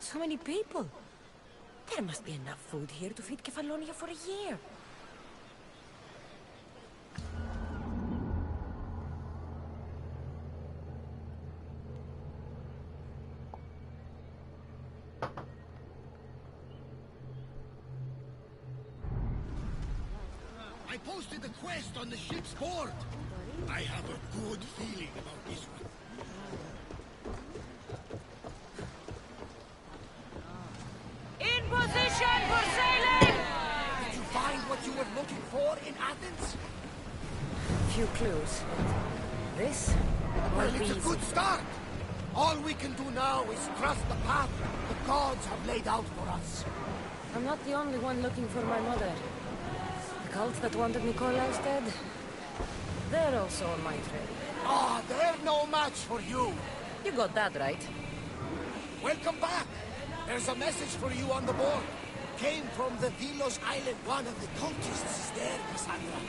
So many people. There must be enough food here to feed Kefalonia for a year. I posted a quest on the ship's board. I have a good feeling about this one. In position for sailing! Did you find what you were looking for in Athens? Few clues. This? Well, it's a good start. All we can do now is trust the path the gods have laid out for us. I'm not the only one looking for my mother. The cult that wanted Nikolaus dead, they're also on my trail. Ah, they're no match for you. You got that right. Welcome back. There's a message for you on the board. Came from the Delos Island. One of the cultists is there, Cassandra.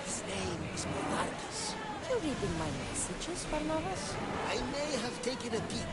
His name is Monarchis. You reading my messages, Barnabas? I may have taken a peek.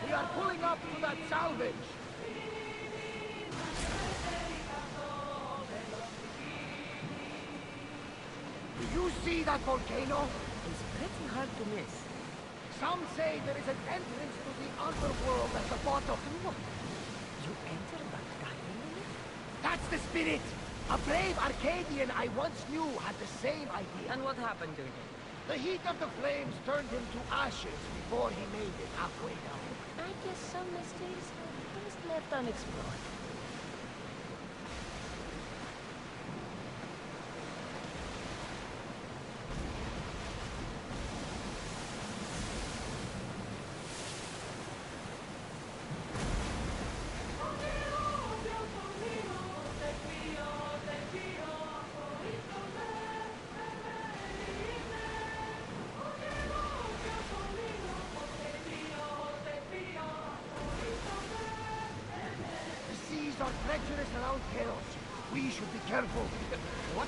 We are pulling up to that salvage. Do you see that volcano? It's pretty hard to miss. Some say there is an entrance to the underworld at the bottom. You entered by diving in it? That's the spirit! A brave Arcadian I once knew had the same idea. And what happened to him? The heat of the flames turned him to ashes before he made it halfway down. I guess some mysteries are best left unexplored. Are treacherous around Chaos. We should be careful. What?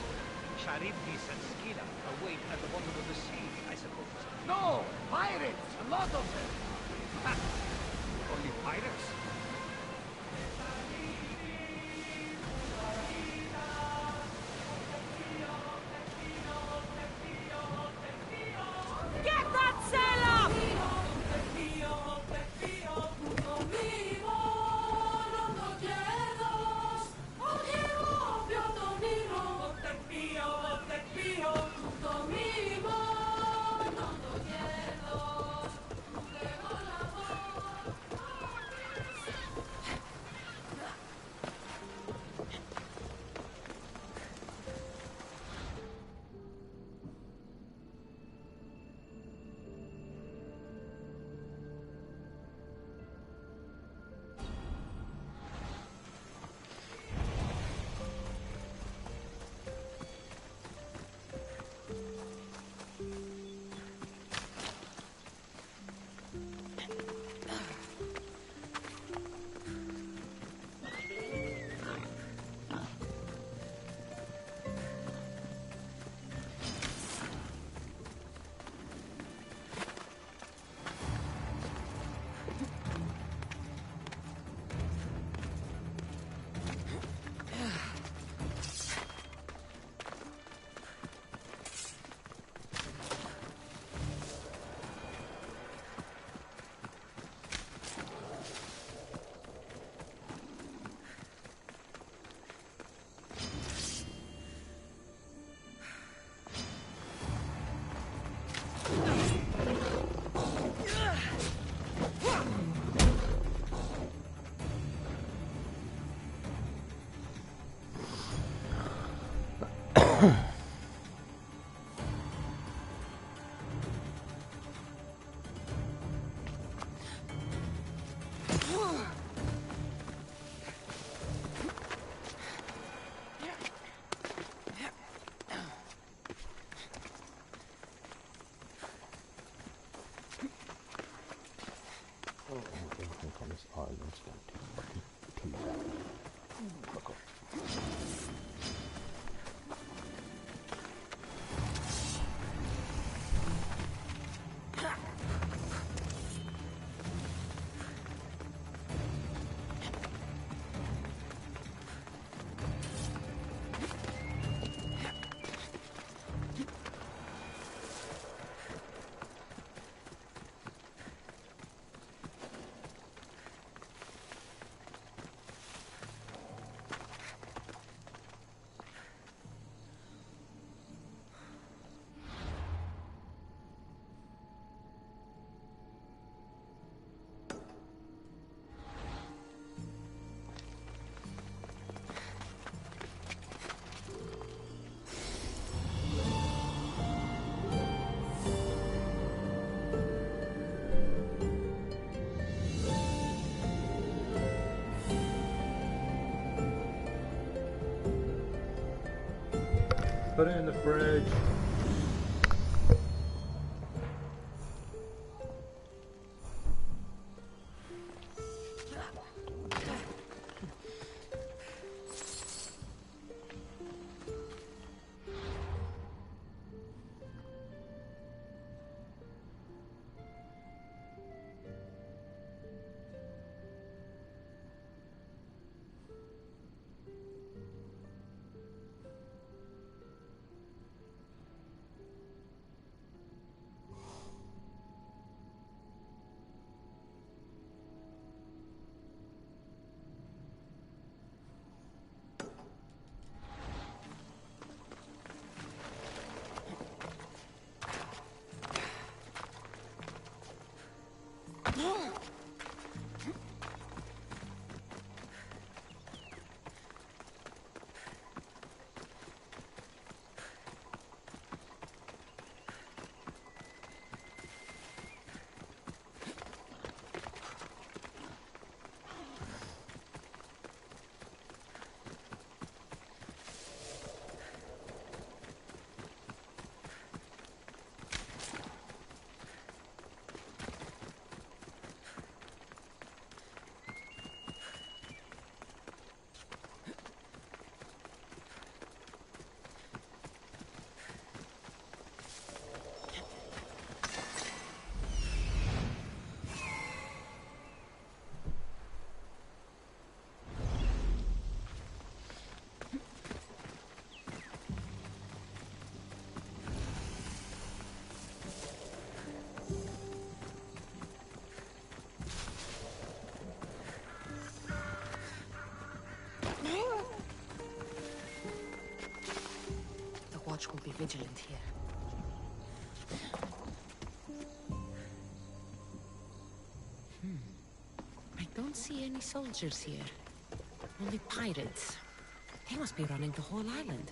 Charybdis and Scylla await at the bottom of the sea, I suppose. No! Pirates! A lot of them! Ha! Only pirates? Get that sail up! island's going to fucking kill you. Fuck off. Put it in the fridge. Watch will be vigilant here. I don't see any soldiers here. Only pirates. They must be running the whole island.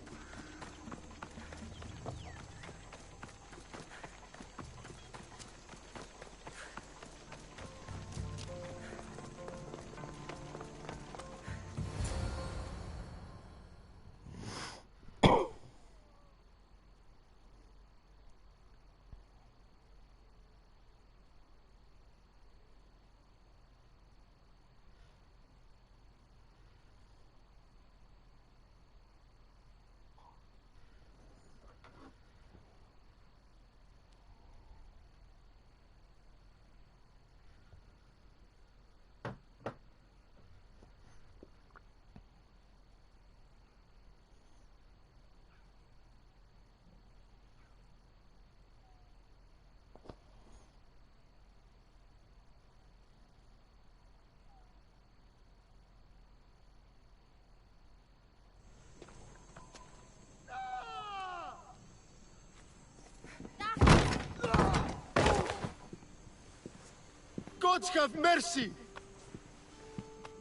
Gods have mercy!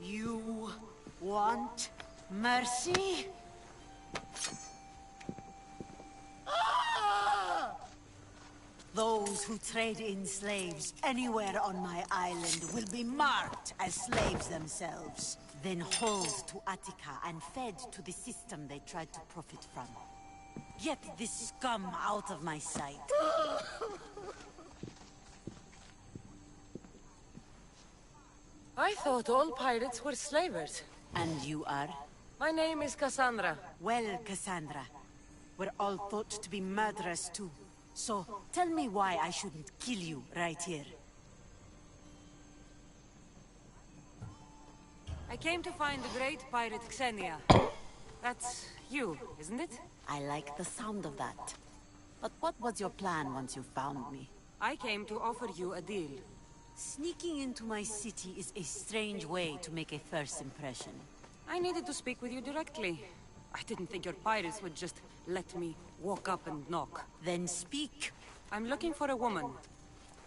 You want mercy? Those who trade in slaves anywhere on my island will be marked as slaves themselves, then hauled to Attica and fed to the system they tried to profit from. Get this scum out of my sight. I thought all pirates were slavers. And you are? My name is Cassandra. Well, Cassandra, we're all thought to be murderers too. So, tell me why I shouldn't kill you right here. I came to find the great pirate Xenia. That's you, isn't it? I like the sound of that. But what was your plan once you found me? I came to offer you a deal. Sneaking into my city is a strange way to make a first impression. I needed to speak with you directly. I didn't think your pirates would just let me walk up and knock. Then speak. I'm looking for a woman.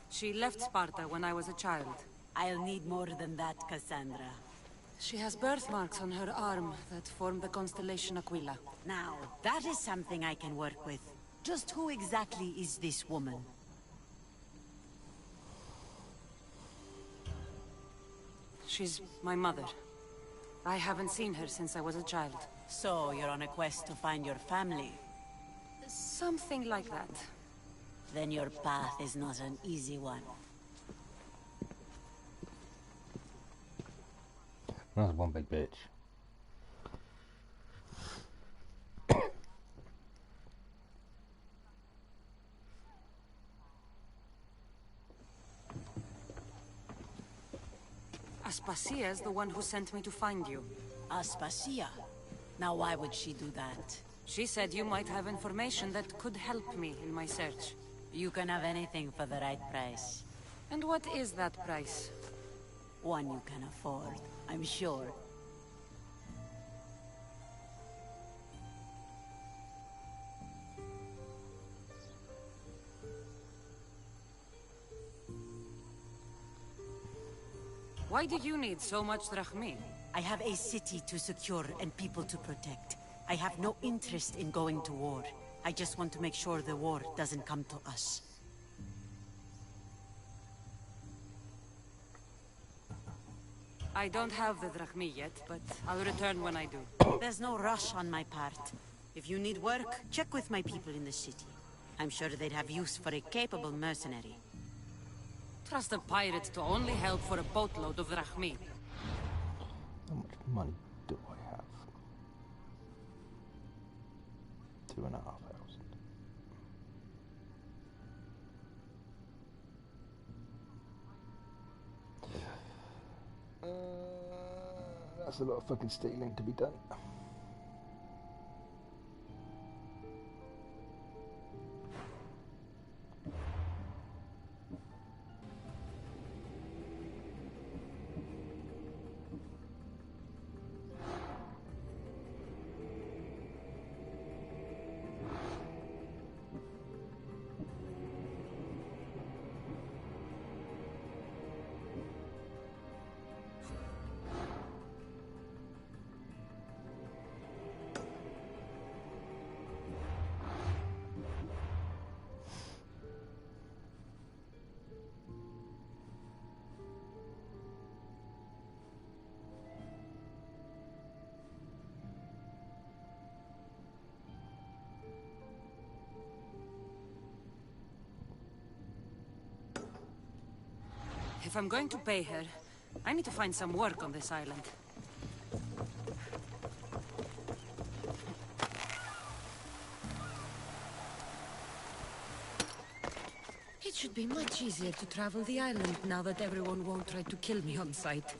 She left Sparta when I was a child. I'll need more than that, Cassandra. She has birthmarks on her arm that form the constellation Aquila. Now, that is something I can work with. Just who exactly is this woman? She's my mother. I haven't seen her since I was a child. So, you're on a quest to find your family? Something like that. Then your path is not an easy one. That's one big bitch. Aspasia's the one who sent me to find you. Aspasia? Now why would she do that? She said you might have information that could help me in my search. You can have anything for the right price. And what is that price? One you can afford, I'm sure. Why do you need so much drachmi? I have a city to secure and people to protect. I have no interest in going to war. I just want to make sure the war doesn't come to us. I don't have the drachmi yet, but I'll return when I do. There's no rush on my part. If you need work, check with my people in the city. I'm sure they'd have use for a capable mercenary. Trust a pirate to only help for a boatload of drachmi. How much money do I have? 2,500. That's a lot of fucking stealing to be done. If I'm going to pay her, I need to find some work on this island. It should be much easier to travel the island now that everyone won't try to kill me on sight.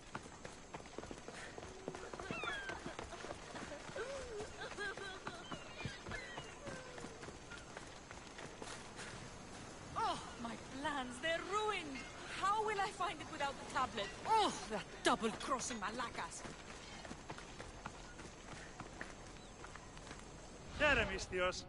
Oh, my plans, they're ruined! How will I find it without the tablet? Oh, that double-crossing malacas! Teremistios.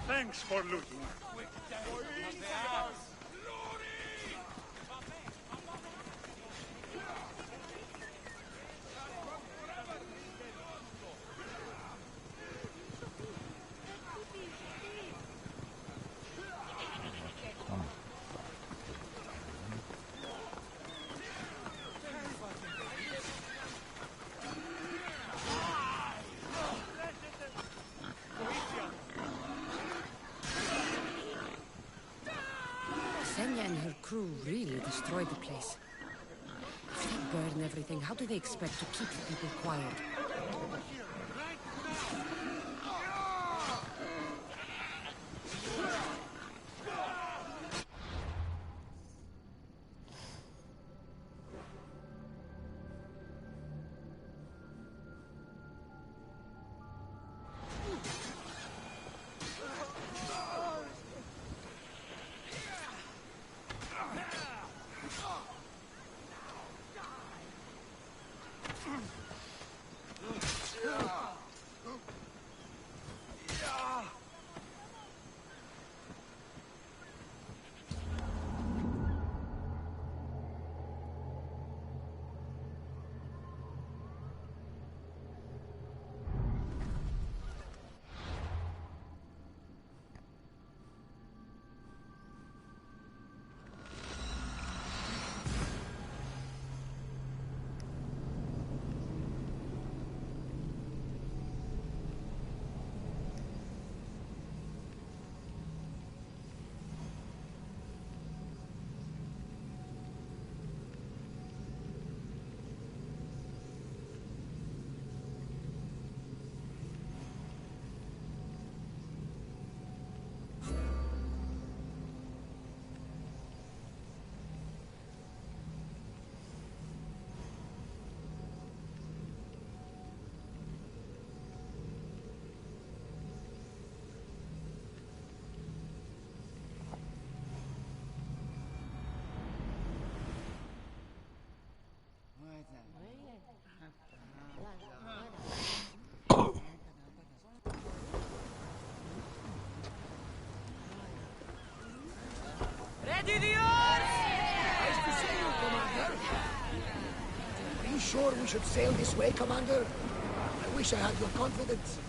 Thanks for looting. Ksenia and her crew really destroyed the place. If they burn everything, how do they expect to keep the people quiet? Ready the oars! Nice to see you, Commander. Are you sure we should sail this way, Commander? I wish I had your confidence.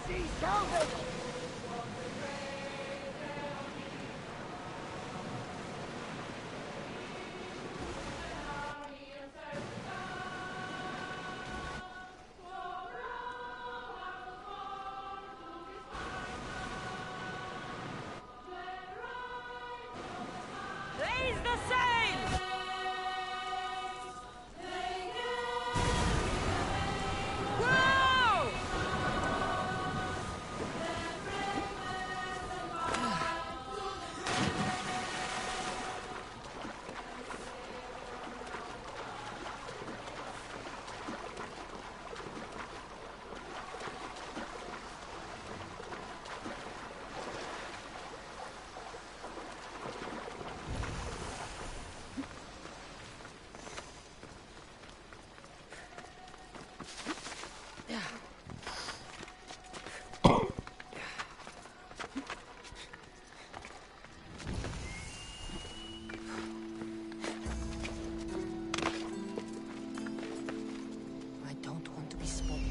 see salvage! Raise the sail! Whoa! I don't want to be spotted.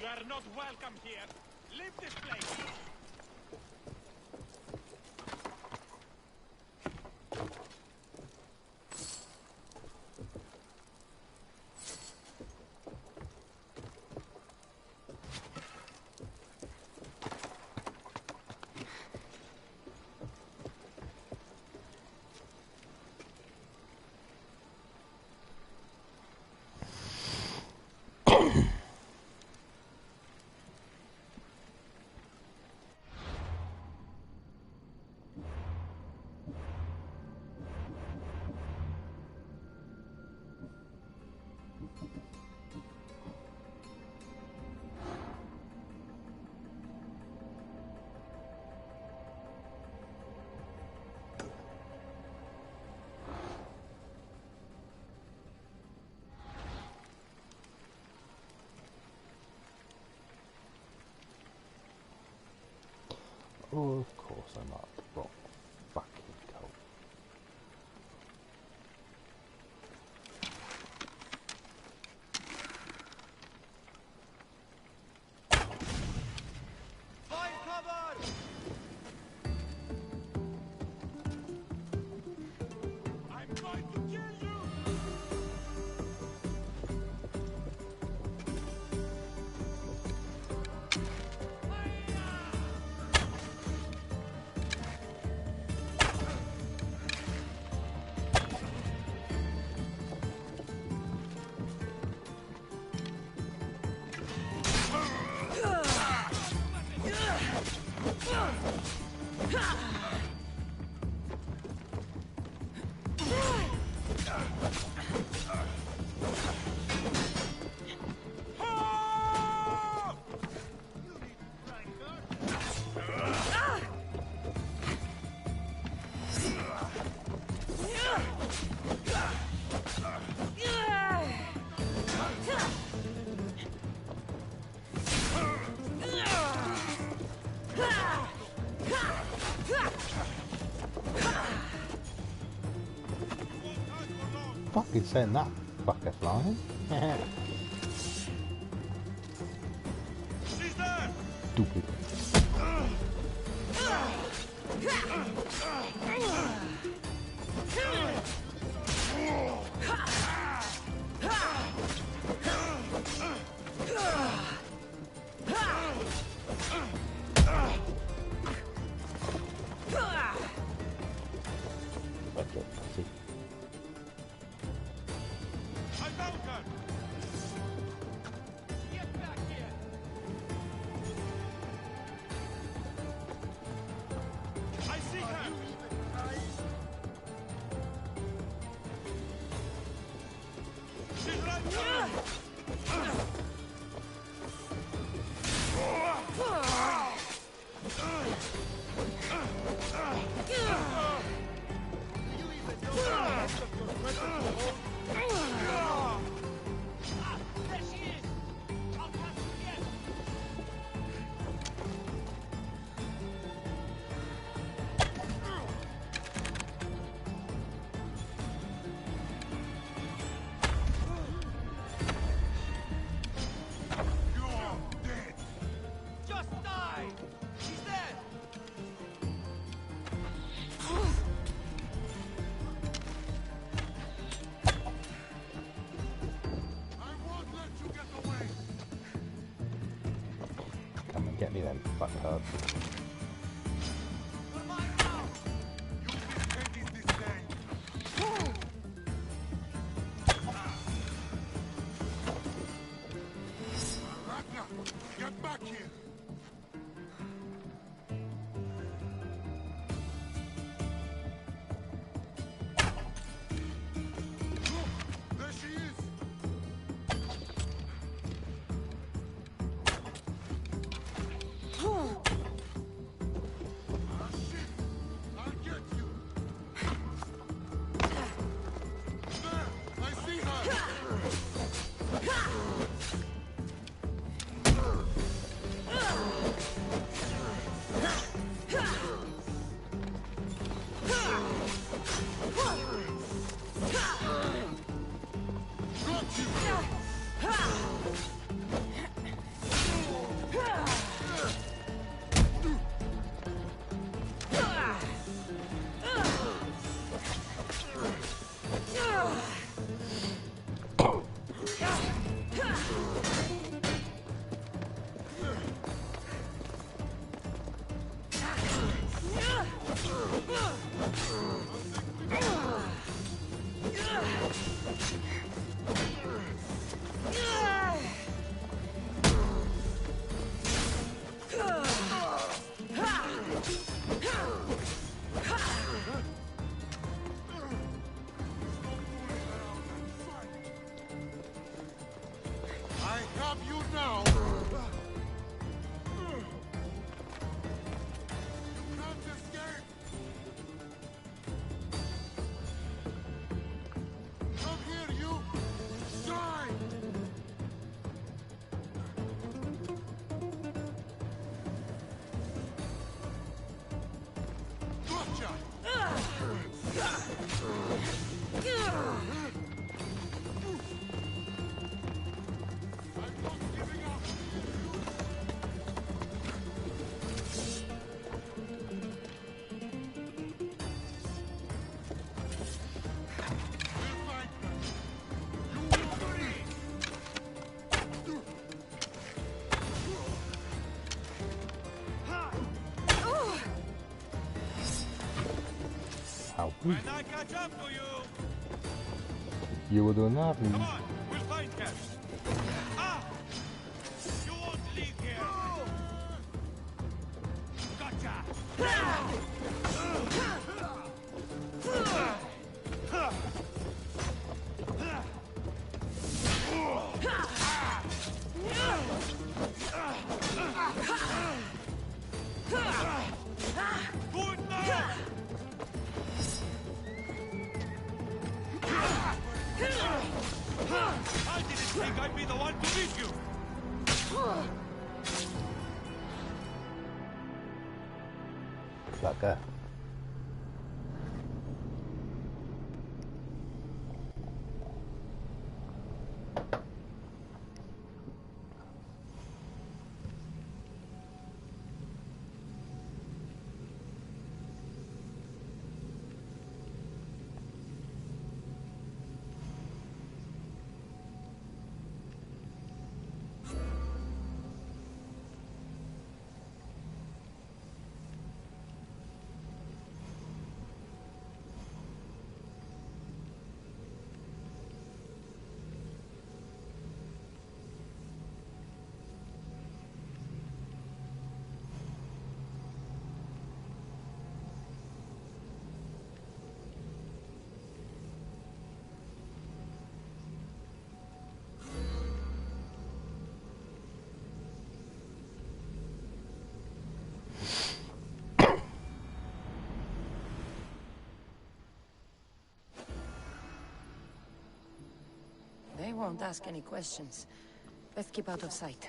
You are not welcome here. Leave this place. Oh, of course I'm up. Rock. Fucking cold. Find cover! I'm going to kill you! Fucking send that fucker flying. Stupid. Okay, I see. I found her! Get back here! I see her! must die! He's dead! Come and get me then, fucktards. Get back here! Look! There she is! Ah, shit! I'll get you! There! I see her! I have you now! You can't escape! Come here, you! Die! Gotcha! Ow. When I catch up to you, You were doing nothing. come on, we'll find Cash. Ah! You won't leave here. Gotcha. Do it now. I didn't think I'd be the one to beat you! Sucker. They won't ask any questions. Let's keep out of sight.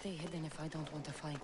Stay hidden if I don't want to fight.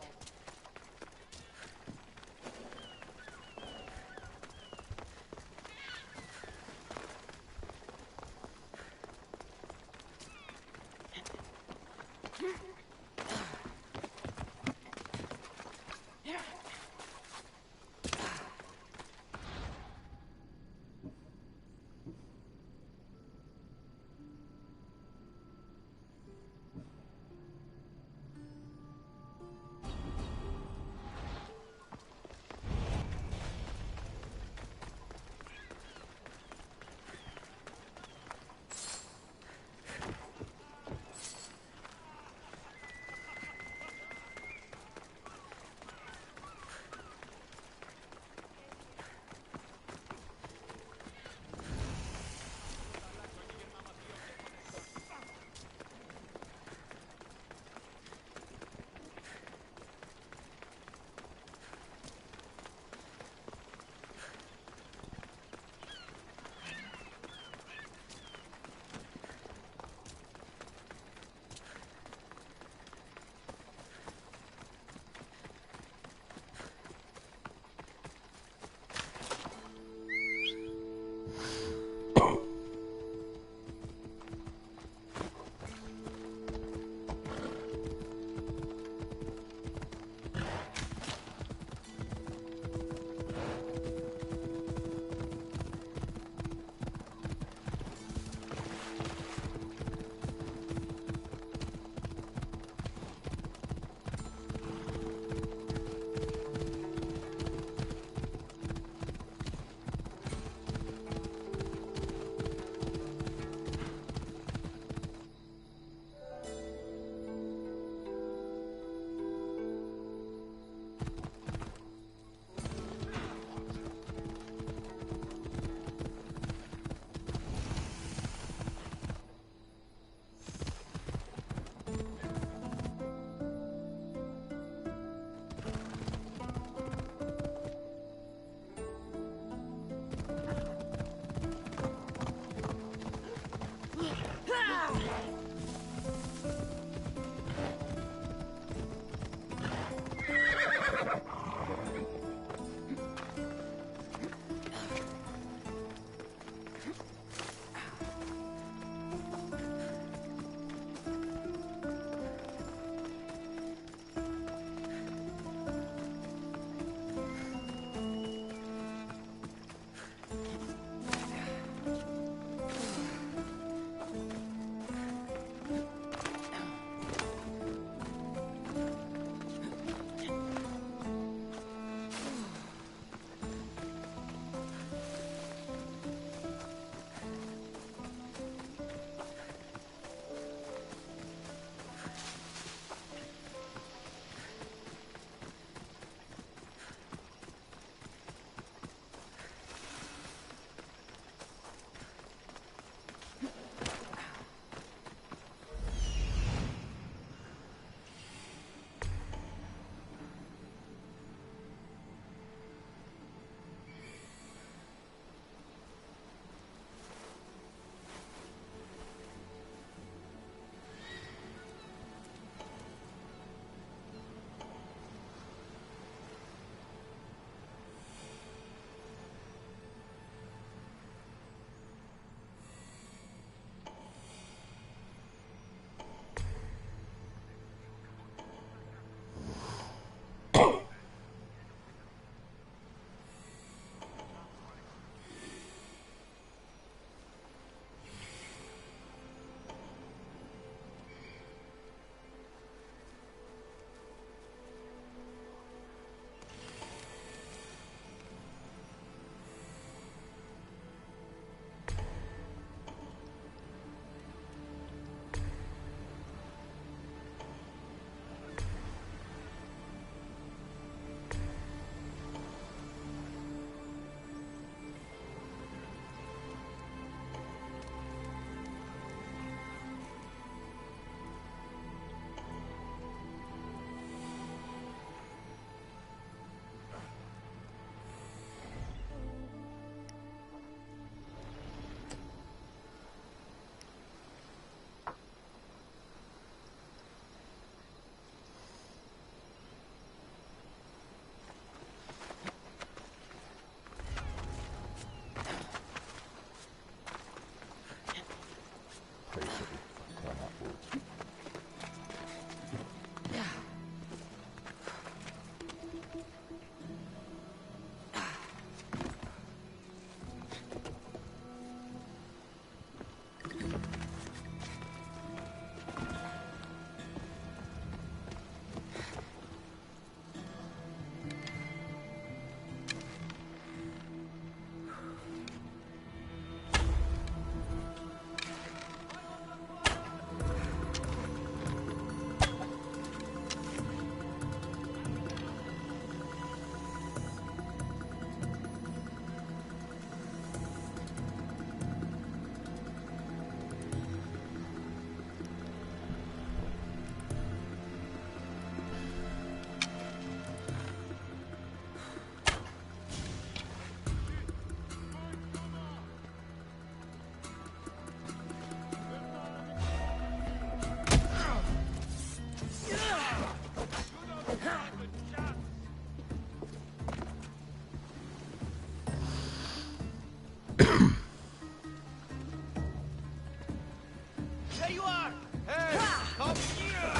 There you are! Hey, come here!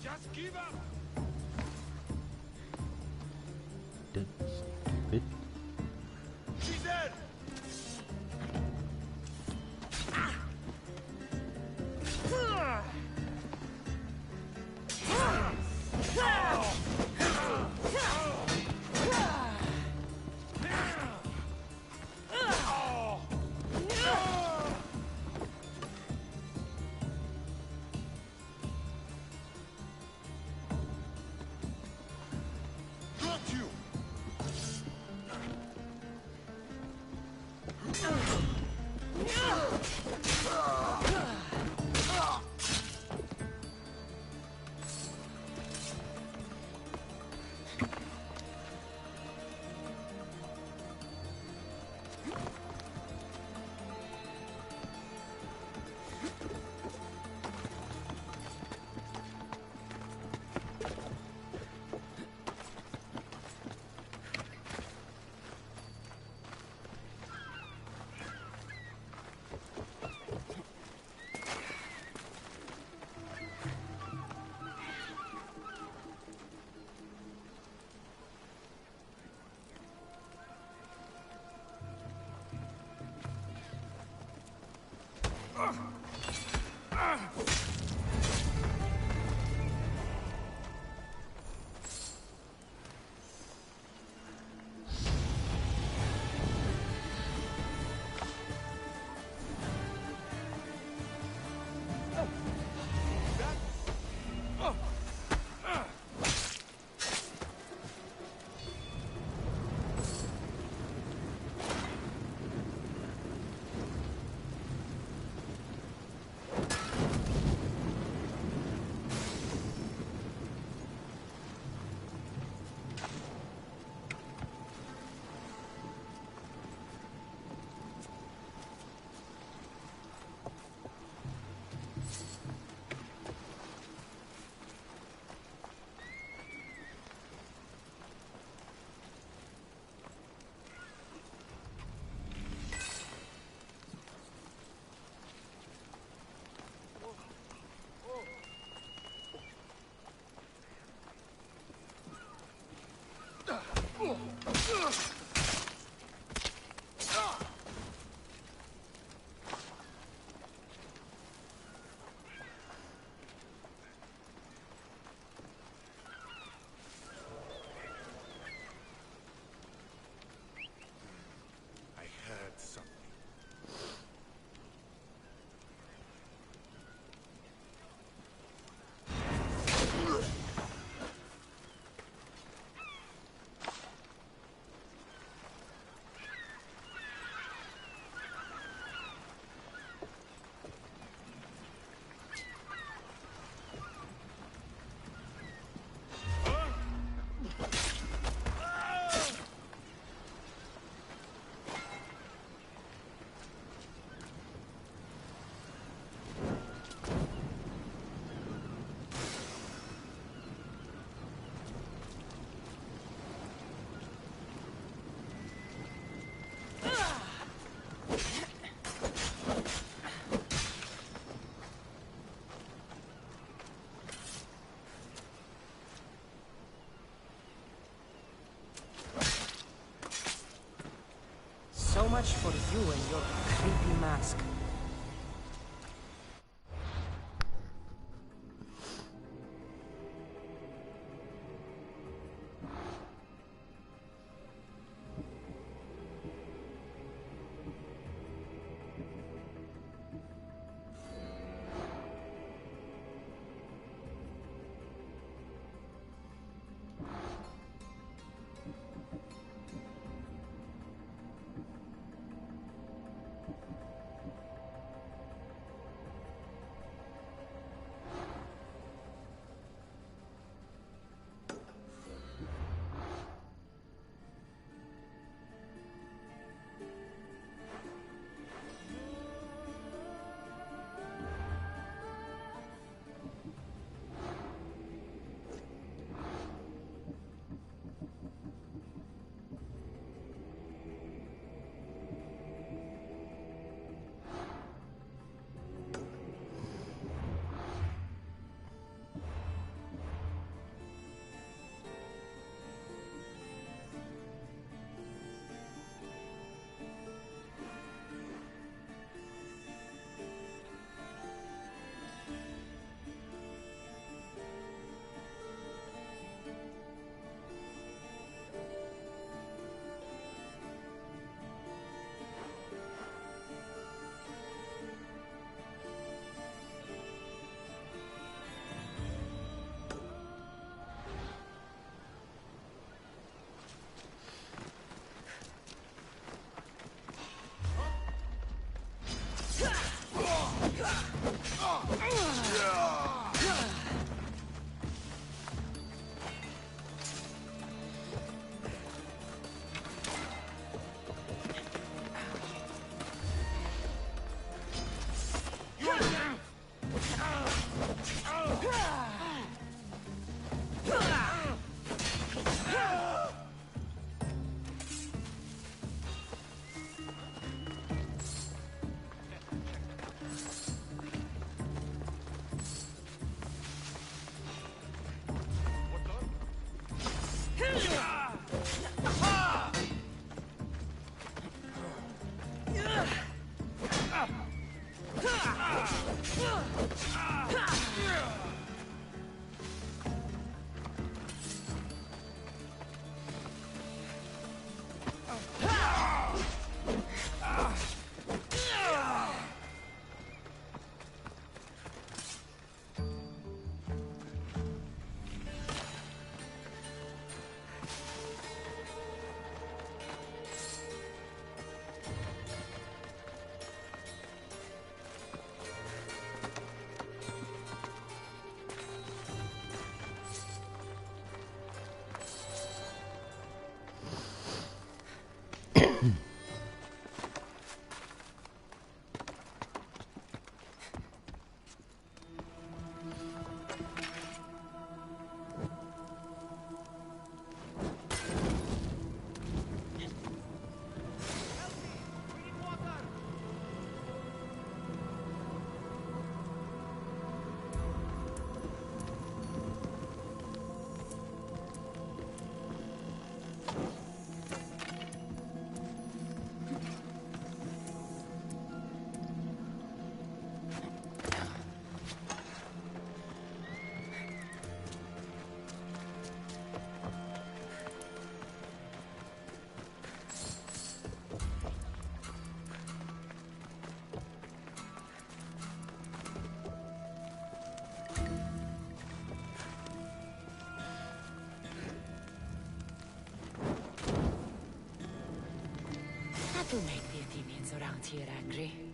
Just give up! Dead stupid. She's dead! Got you! I heard something. So much for you and your creepy mask. That'll make the Athenians around here angry.